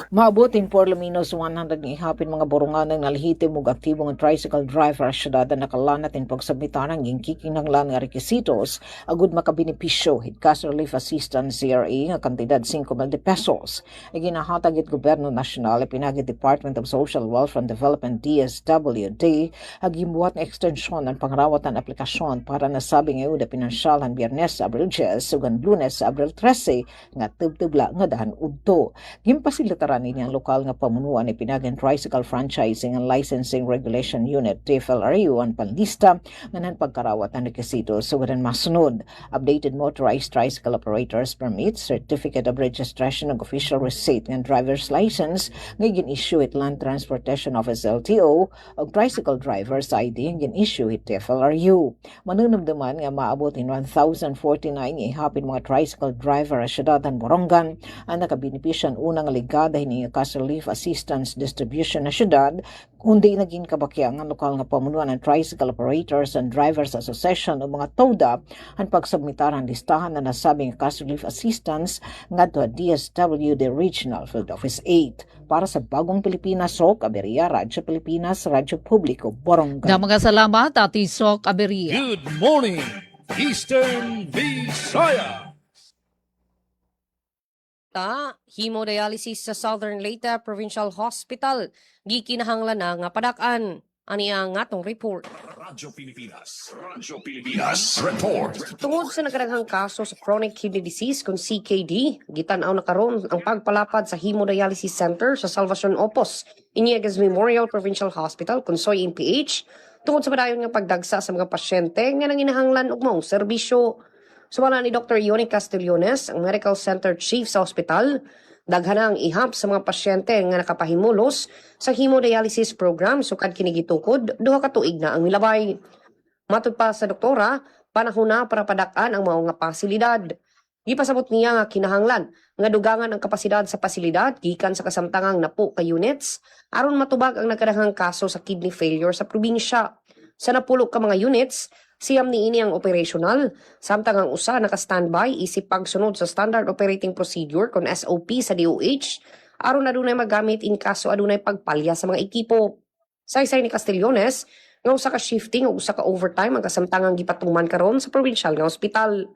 Maabutin por luminos 100 ng ihapin mga borongan ng nalhitim ug aktibong tricycle driver syudad na nakalanat in pagsabmitan ang gikinanglan nga requisitos agud makabenepisyo hit cash relief assistance CRA nga kantidad 5,000 pesos. Ginahatag it gobyerno nasyonal pinagi Department of Social Welfare and Development DSWD agimbuhat na extensyon ang pangrawatan aplikasyon para nasabing ayuda pinansyal han Biyernes sa Abril 10 ug Lunes sa Abril 13 nga tubtubla nga dahan udto. Gimpasilitaran ni ang lokal nga pamunuan ni pinagan Tricycle Franchising and Licensing Regulation Unit TFLRU ang panlista nga nan pagkarawat ang requisitos sa wadan masunod. Updated motorized tricycle operators permit, certificate of registration ug official receipt ng driver's license nga gin-issue it Land Transportation Office LTO ug tricycle driver's ID nga gin-issue it TFLRU. Manunumduman nga maabot in 1,049 ihapin mga tricycle driver sa syudadan Borongan ang nakabenepisyan unang ligada hini cash relief assistance distribution na syudad kundi naging kabakya ang lokal nga pamunuan ng Tricycle Operators and Drivers Association o mga TODA ang pagsubmitar ang listahan na nasabing cash relief assistance ngadto DSWD Regional Field Office 8 para sa Bagong Pilipinas. Sok Aberia, Radyo Pilipinas, Radyo Publiko, Borongan. Mga salamat, Ati Sok Aberia. Good morning, Eastern Visayas. Hemodialysis sa Southern Leyte Provincial Hospital gikinahanglan na nga padak-an. Ani ang atong report. Radyo Pilipinas. Radyo Pilipinas. Report. Tungod sa nagkadaghang kaso sa chronic kidney disease kung CKD, gitanaw na karon ang pagpalapad sa hemodialysis center sa Salvacion Opos, Iniegas Memorial Provincial Hospital kung Soy MPH, tungod sa padayon nga pagdagsa sa mga pasyente nga nanginahanglan og maong serbisyo. Sumala ni Dr. Yoni Castigliones, ang Medical Center Chief sa ospital, daghan ang ihap sa mga pasyente nga nakapahimulos sa hemodialysis program sukad kini gitukod duha ka tuig na ang milabay. Matud pa sa doktora, panahon na para padak-an ang mao nga pasilidad. Gipasabot niya nga kinahanglan nga dugangan ang kapasidad sa pasilidad gikan sa kasamtangang napo ka units aron matubag ang nagkadaghang kaso sa kidney failure sa probinsya. Sa napulo ka mga units, siyam niini ang operational, samtang ang usa naka-standby isip pagsunod sa Standard Operating Procedure kon SOP sa DOH, aron adunay magamit in kaso adunay pagpalya sa mga ekipo. Saysay ni Castigliones, nga usa ka shifting o usa ka overtime ang kasamtangang gipatuman karon sa provincial nga ospital.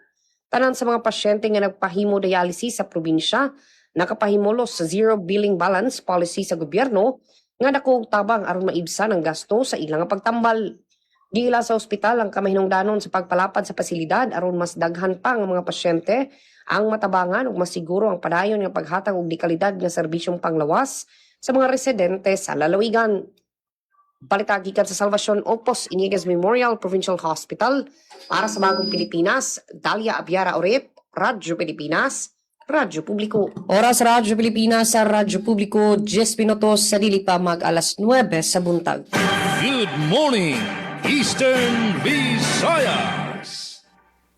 Tanan sa mga pasyente nga nagpahemodialysis sa probinsya, nakapahimulos sa zero billing balance policy sa gobyerno, nga dako og tabang aron maibsan ang gasto sa ilang nga pagtambal. Giila sa ospital ang kamahinungdanon sa pagpalapad sa pasilidad aron mas daghan pa ang mga pasyente ang matabangan ug masiguro ang padayon nga paghatag og dekalidad nga serbisyong panglawas sa mga residente sa lalawigan. Palitagi kan sa Salvacion Opos Iniegas Memorial Provincial Hospital para sa Bagong Pilipinas, Dalia Abiara Orep, Radyo Pilipinas, Radyo Publiko. Oras Radyo Pilipinas sa Radyo Publiko, 10 minutos sa dili pa mag alas 9 sa buntag. Good morning, Eastern Visayas.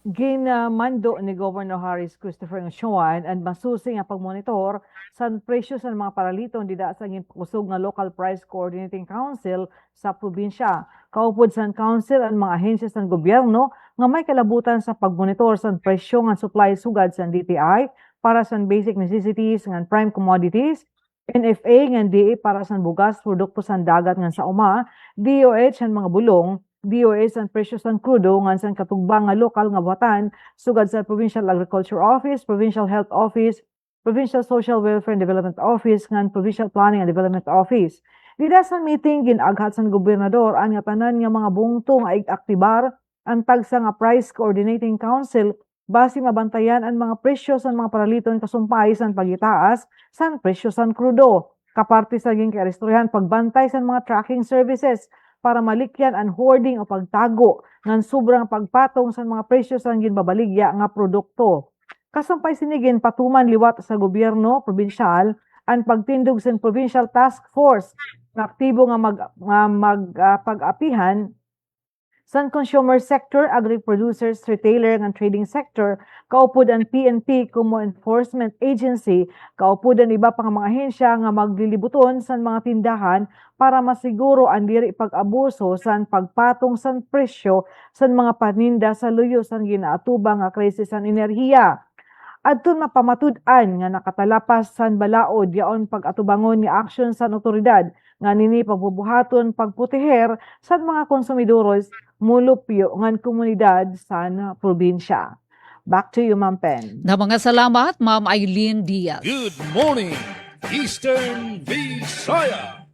Ginamando ni Governor Harris Christopher Ngushoan and masusing ang pagmonitor sa presyo sa mga paraliton dida sa kusog nga Local Price Coordinating Council sa probinsya. Kaupod sa council ang mga ahensya sa gobyerno nga may kalabutan sa pagmonitor sa presyo nga supply sugad sa DTI para sa basic necessities nga prime commodities, NFA nga DA para sa bugas, produkto sa dagat nga sa uma, DOH ang mga bulong, DOH ang presyo sa krudo nga sa katugbang nga lokal nga buhatan sugad sa Provincial Agriculture Office, Provincial Health Office, Provincial Social Welfare and Development Office nga Provincial Planning and Development Office. Dida sa meeting ginaghat sa gobernador ang nga tanan nga mga bungto nga aktibar ang tagsa nga Price Coordinating Council base mabantayan ang mga presyo sa mga paraliton kasumpay sa pagitaas sa presyo sa krudo. Kaparte sa ging karestoryan pagbantay sa mga tracking services para malikyan ang hoarding o pagtago ng sobrang pagpatong sa mga presyo sa ginbabaligya nga produkto. Kasampay sinigin patuman liwat sa gobyerno provincial ang pagtindog sa Provincial Task Force na aktibo nga pag-apihan sa consumer sector, agri-producers, retailer ng trading sector, kaupod ang PNP como enforcement agency, kaupod ang iba pang mga ahensya nga maglilibuton sa mga tindahan para masiguro ang diri pag-abuso sa pagpatong sa presyo sa mga paninda sa luyo sa ginaatubang nga krisis sa enerhiya. Adto na pamatud-an nga nakatalapas sa balaod yaon pag-atubangon ni aksyon sa otoridad nga nini pagbubuhaton pagputiher sa mga konsumidores mulupyo ngan komunidad sa probinsya. Back to you, Ma'am Pen. Na mga salamat, Ma'am Eileen Diaz. Good morning, Eastern Visayas.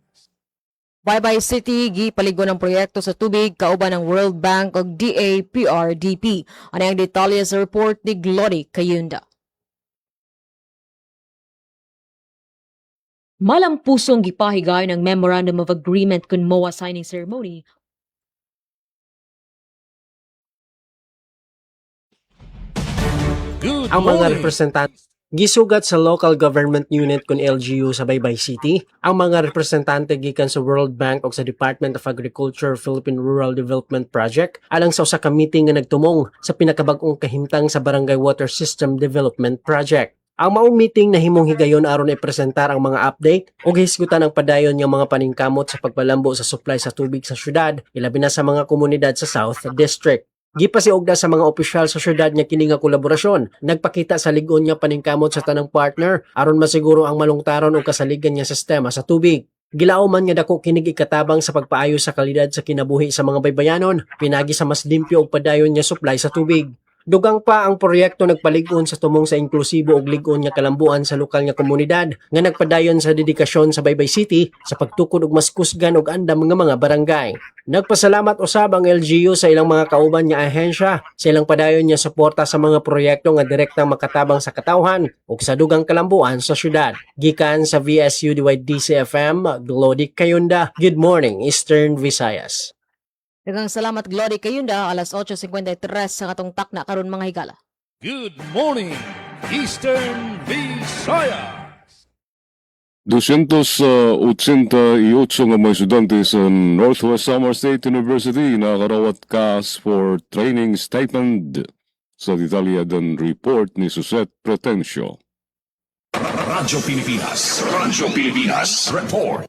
Baybay City gipaligo ng proyekto sa tubig kauban ng World Bank ug DAPRDP. Ano ang detalye sa report ni Glory Kayunda. Malampusong gipahigay ng Memorandum of Agreement kun MOA signing ceremony. Good ang mga morning. representante gisugat sa local government unit kun LGU sa Baybay City. Ang mga representante gikan sa World Bank o sa Department of Agriculture Philippine Rural Development Project alang sa usa ka meeting nga nagtumong sa pinakabag-ong kahimtang sa Barangay Water System Development Project. Ang maong meeting na himong higayon aron ipresentar ang mga update o hisgutan ang padayon ng mga paningkamot sa pagpalambo sa supply sa tubig sa syudad, ilabi na sa mga komunidad sa South District. Gipasiugda sa mga opisyal sa syudad nga kini nga kolaborasyon, nagpakita sa lig-on nga paningkamot sa tanang partner aron masiguro ang malungtaron o kasaligan nga sistema sa tubig. Gilauman nga dako kinig ikatabang sa pagpaayo sa kalidad sa kinabuhi sa mga baybayanon, pinagi sa mas limpyo ug padayon nga supply sa tubig. Dugang pa ang proyekto nagpalig-on sa tumong sa inklusibo ug lig-on nga kalambuan sa lokal nga komunidad nga nagpadayon sa dedikasyon sa Baybay City sa pagtukod og mas kusgan og andam nga mga barangay. Nagpasalamat usab ang LGU sa ilang mga kauban nga ahensya sa ilang padayon nga suporta sa mga proyekto nga direktang makatabang sa katawhan ug sa dugang kalambuan sa syudad. Gikan sa VSU DCFM, Glody Kayunda. Good morning, Eastern Visayas. Daghang salamat Glory Kayunda, alas 8:53 sa katong takna karon mga higala. Good morning, Eastern Visayas. 288 nga mga estudyante sa Northwest Samar State University nakarawat cash for training stipend. Sa detalyadan report ni Suset Pretencio. Radyo Pilipinas report.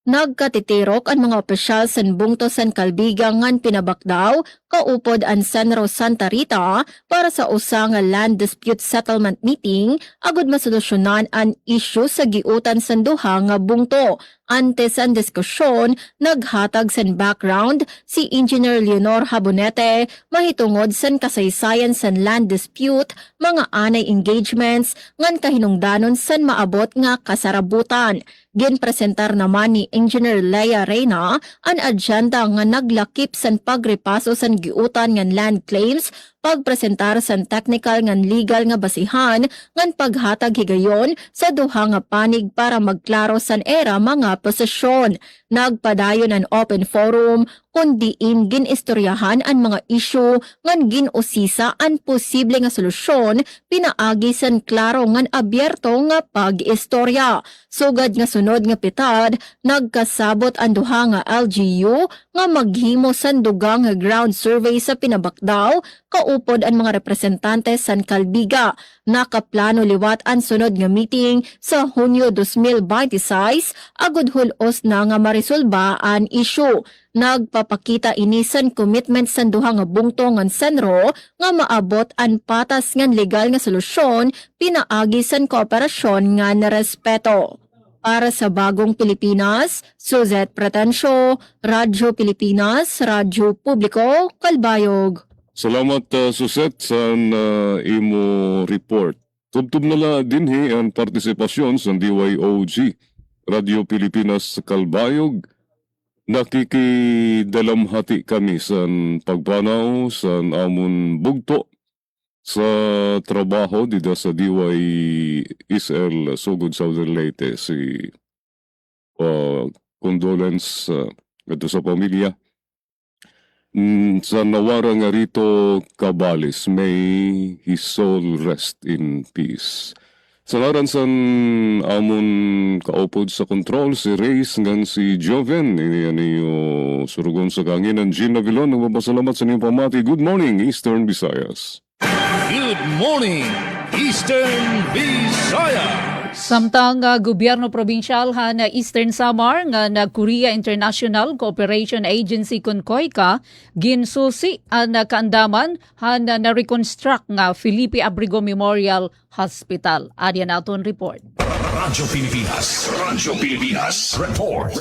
Nagkatitirok ang mga opisyal sa bungto San Calbiga ngan pinabakdaw kaupod ang San Rose Santa Rita para sa usa nga land dispute settlement meeting agud masolusyonan ang issue sa giutan sa duha nga bungto. Antes ang diskusyon, naghatag san background si Engineer Leonor Habonete mahitungod san kasaysayan san land dispute, mga anay engagements ngan kahinungdanon san maabot nga kasarabutan. Ginpresentar naman ni Engineer Leia Reyna ang agenda nga naglakip san pagrepaso san giutan ngan land claims, pagpresentar san technical ngan legal nga basihan ngan paghatag higayon sa duha nga panig para magklaro san era mga posisyon. Nagpadayon ang open forum kundi ginistoryahan ang mga issue ngan ginusisa ang posible nga solusyon pinaagi san klaro ngan abyerto nga pag-istorya. Sugad nga sunod nga pitad, nagkasabot ang duha nga LGU nga maghimo san dugang nga ground survey sa pinabakdaw kaupod ang mga representante San Calbiga. Nakaplano liwat ang sunod nga meeting sa Hunyo 2026 agud hulos na nga marisolba ang issue. Nagpapakita inisan commitment sa duha nga bungto ngan senro nga maabot ang patas ngan legal nga solusyon pinaagi san kooperasyon nga narespeto. Para sa Bagong Pilipinas, Suzette Pretencio, Radyo Pilipinas, Radyo Publiko, Kalbayog. Salamat Suset sa imo report. Tubtub nala dinhi ang partisipasyon sa DYOG, Radyo Pilipinas Kalbayog. Nakikidalamhati kami sa pagpanaw sa amon bugto sa trabaho dito sa DYSL Sugod Southern Leyte. Si condolence ito sa pamilya. Sa nawara nga rito Cabalis, may his soul rest in peace. Sa ngaran sa amon kaupod sa control, si Reyes ngan si Joven, iniyan niyo surugon sa kanginan, Gina Vilon, nagpapasalamat sa inyong pamati. Good morning, Eastern Visayas. Good morning, Eastern Visayas. Samtang gobyerno probinsyal na Eastern Samar nga Korea International Cooperation Agency kun COICA ginsusi ang kaandaman na reconstruct nga Felipe Abrigo Memorial Hospital. Adyan naton report. Radyo Pilipinas report.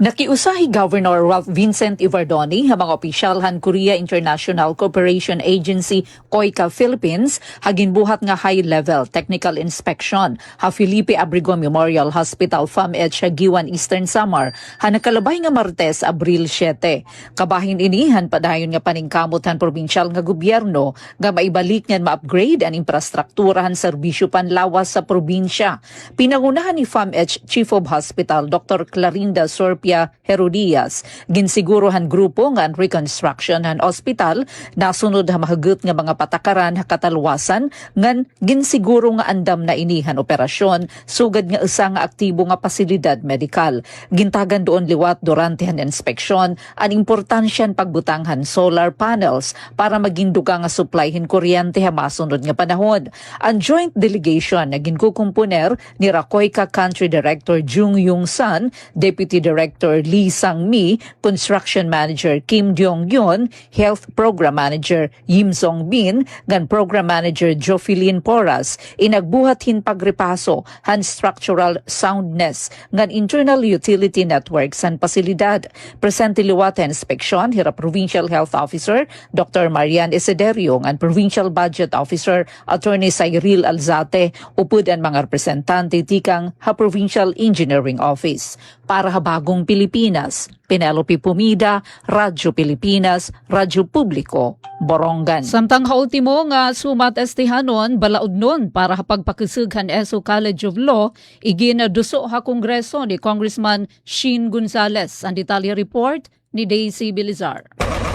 Nakiusahi Governor Ralph Vincent Ivardoni ang mga opisyalhan Korea International Cooperation Agency COICA Philippines haginbuhat nga high-level technical inspection ha Felipe Abrigo Memorial Hospital FAMED sa Giwan Eastern Samar ha nakalabay nga Martes, Abril 7. Kabahin ini han padayon nga paningkamot han probinsyal nga gobyerno nga maibalik ngan ma-upgrade ang infrastrukturahan serbisyo panlawas sa probinsya. Pinangunahan ni FAMED Chief of Hospital Dr. Clarinda Sorpia Herodias ginsigurohan grupo nga reconstruction han ospital nasunod ha mahugot nga mga patakaran ha katalwasan ngan ginsiguro nga andam na inihan operasyon sugad nga usa nga aktibo nga pasilidad medikal. Gintagan doon liwat durante han inspeksyon ang importansyan pagbutanghan solar panels para maginduga nga supply hin kuryente ha masunod nga panahon. Ang joint delegation na ginkukumponer ni COICA Country Director Jung Yung San, Deputy Director Lee Sang-mi, Construction Manager Kim Dyong-yun, Health Program Manager Yim Song-bin, gan Program Manager Jofelyn Porras, inagbuhat hin pagrepaso and structural soundness ng internal utility network san pasilidad. Presente liwat inspeksyon hira Provincial Health Officer Dr. Marian Esiderio and Provincial Budget Officer Attorney Cyril Alzate upod ang mga representante tikang ha Provincial Engineering Office. Para ha Bagong Pilipinas, Penelope Pumida, Radyo Pilipinas, Radyo Publiko, Borongan. Samtang ha ultimo nga sumat estihanon, balaod nun para pagpakisughan ESO College of Law, iginaduso ha Kongreso ni Congressman Sheen Gonzales. Ang detalye report ni Daisy Bilizar.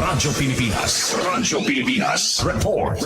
Radyo Pilipinas Report.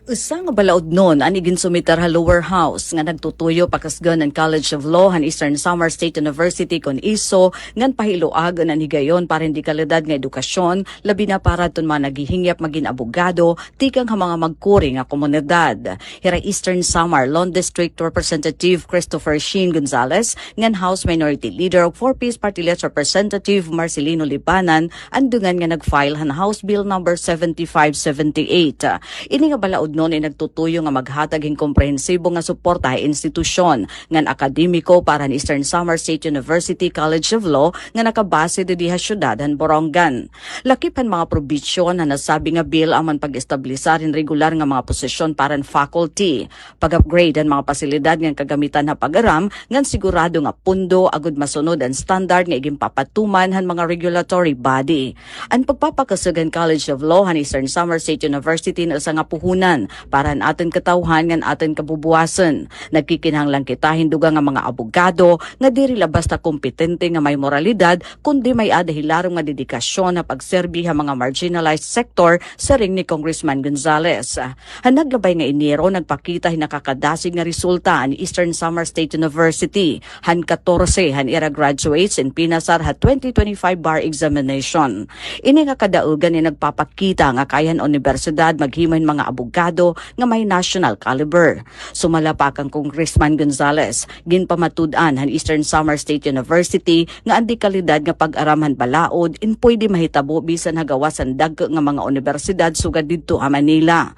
Usa nga balaod nun ani ginsumitar ha lower house nga nagtutuyo pakasgan ng College of Law han Eastern Samar State University kon ISO ngan pahiloag nan higayon para hindi kalidad nga edukasyon labi na para ton mga naghihingyap maging abogado tikang ha mga magkuri nga komunidad. Hira Eastern Samar Law District Representative Christopher Sheen Gonzales ngan House Minority Leader ug 4-piece Party List Representative Marcelino Libanan andungan nga nag-file han House Bill number 7578. Ini nga balaod noon ay nagtutuyo nga maghatag ng komprehensibo nga suporta sa institusyon ngan akademiko para ni Eastern Samar State University College of Law nga nakabase di diha syudad han Borongan. Lakipan mga probisyon na nasabi nga bill aman pag-establisa rin regular nga mga posisyon para faculty, pag-upgrade ang mga pasilidad nga kagamitan na pag-aram ngan sigurado nga pundo agud masunod ang standard nga igimpapatuman han mga regulatory body. Ang pagpapakasugan College of Law han Eastern Samar State University na sa nga puhunan para ang aton katawhan ngan aton kabubuwasan. Nagkikinahanglan kita hinduga nga mga abogado nga diri labas ta kompetente nga may moralidad kundi may adahilarong nga dedikasyon na pagserbi ha mga marginalized sector sa ring ni Congressman Gonzales. Naglabay nga Enero nagpakita hinakakadasig nga resulta ang Eastern Samar State University han 14 han ira graduates in pinasar ha 2025 bar examination. Ini nga kadaugan ni nagpapakita nga kayan universidad maghimay mga abogado nga may national caliber. Sumala pa kang Congressman Gonzales, ginpamatud-an han Eastern Samar State University nga andi kalidad nga pag-aramhan balaod in pwede mahitabo bisan hagawasan dagko nga mga universidad sugad didto ha Manila.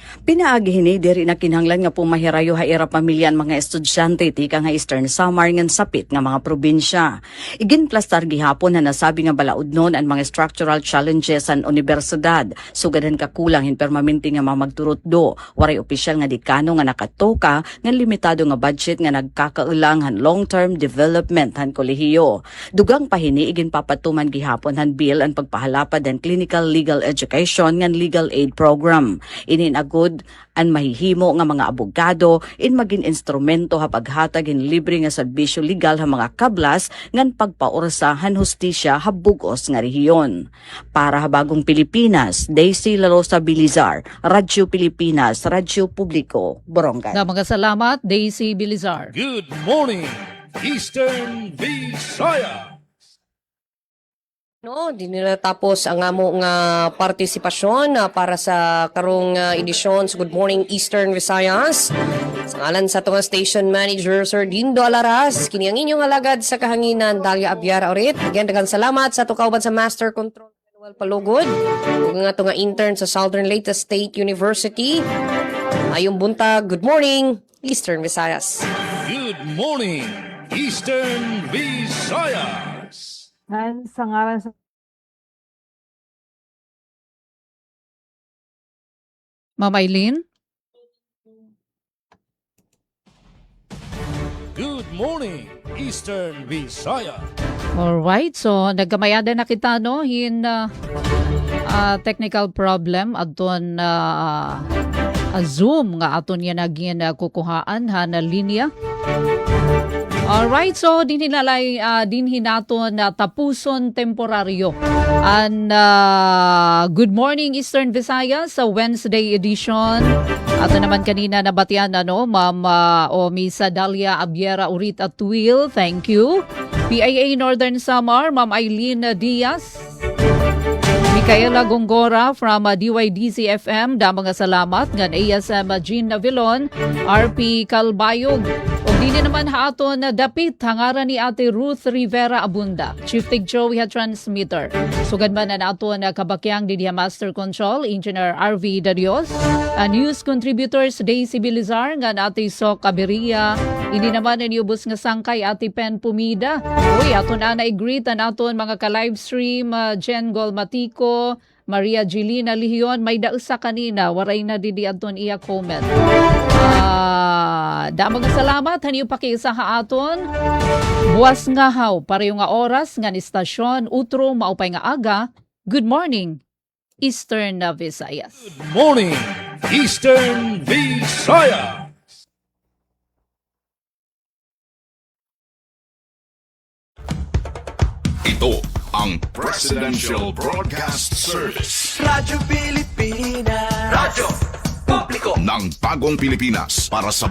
Pinaagi hini diri na kinahanglan nga pumahirayo ha ira pamilyan mga estudyante tika nga Eastern Samar ngan sapit nga mga probinsya. Iginplastar gihapon na nasabi nga balaod nun ang mga structural challenges an universidad. Sugadan kakulang hin permanente nga mga magturot do. Waray opisyal nga dekano nga nakatoka ngan limitado nga budget nga nagkakaulang han long-term development han kolehiyo. Dugang pahini iginpapatuman gihapon han bill ang pagpahalapad ang clinical legal education ngan legal aid program. Inin ang mahihimo nga mga abogado in maging instrumento ha paghatag in libre nga serbisyo legal ha mga kablas ngan pagpaorsa han hustisya ha bug-os nga rehiyon. Para ha Bagong Pilipinas, Daisy La Rosa Bilizar, Radyo Pilipinas, Radyo Publiko, Borongan. Mga salamat, Daisy Bilizar. Good morning, Eastern Visayas. No, di nila tapos ang amo nga partisipasyon para sa karong edisyon sa Good Morning Eastern Visayas. Sa ngalan sa tunga station manager Sir Dindo Alaras, kini ang inyong alagad sa kahanginan Dalia Abiara urit. Again, daghang salamat sa tukauban sa Master Control Manuel Palugod ug nga tunga intern sa Southern Leyte State University. Ayong buntag, good morning Eastern Visayas. Good morning, Eastern Visayas. Sa ngalan sa Ma'am Eileen? Good morning, Eastern Visayas. Alright, so nagkamayada na kita no in technical problem aton Zoom nga aton yan naging kukuhaan ha na linya. Alright, so din hinaton tapuson temporaryo an Good Morning Eastern Visayas sa Wednesday edition. Ato naman kanina nabatian Ma'am Miss Dalia Abiera Urit at Will, thank you. PIA Northern Samar, Ma'am Eileen Diaz. Micaela Gongora from DYDC FM, damang salamat. Ngan ASM Jean Navilon, RP Calbayog, ug Dili naman haaton na dapit hangaran ni Ate Ruth Rivera Abunda, Chief Tig Joey Transmitter. Sugad man na aton na kabakyang Didia Master Control, Engineer RV Darios, News Contributors Daisy Bilizar, nga Ate Sok Aberia, hindi naman na niubos nga sangkay Ate Pen Pumida. Uy, aton na i-greet ang aton mga ka-livestream, Jen Golmatico, Maria Gilina Lihion, may dausa kanina, waray na didi aton iya comment. Damang salamat, haniyo pakiisa haaton. Buwas nga haw, pareho nga oras, nga ni stasyon, utro, maupay nga aga. Good morning, Eastern Visayas. Good morning, Eastern Visayas. Ito ang Presidential Broadcast Service. Radyo Pilipinas. Radyo Publiko ng Bagong Pilipinas para sa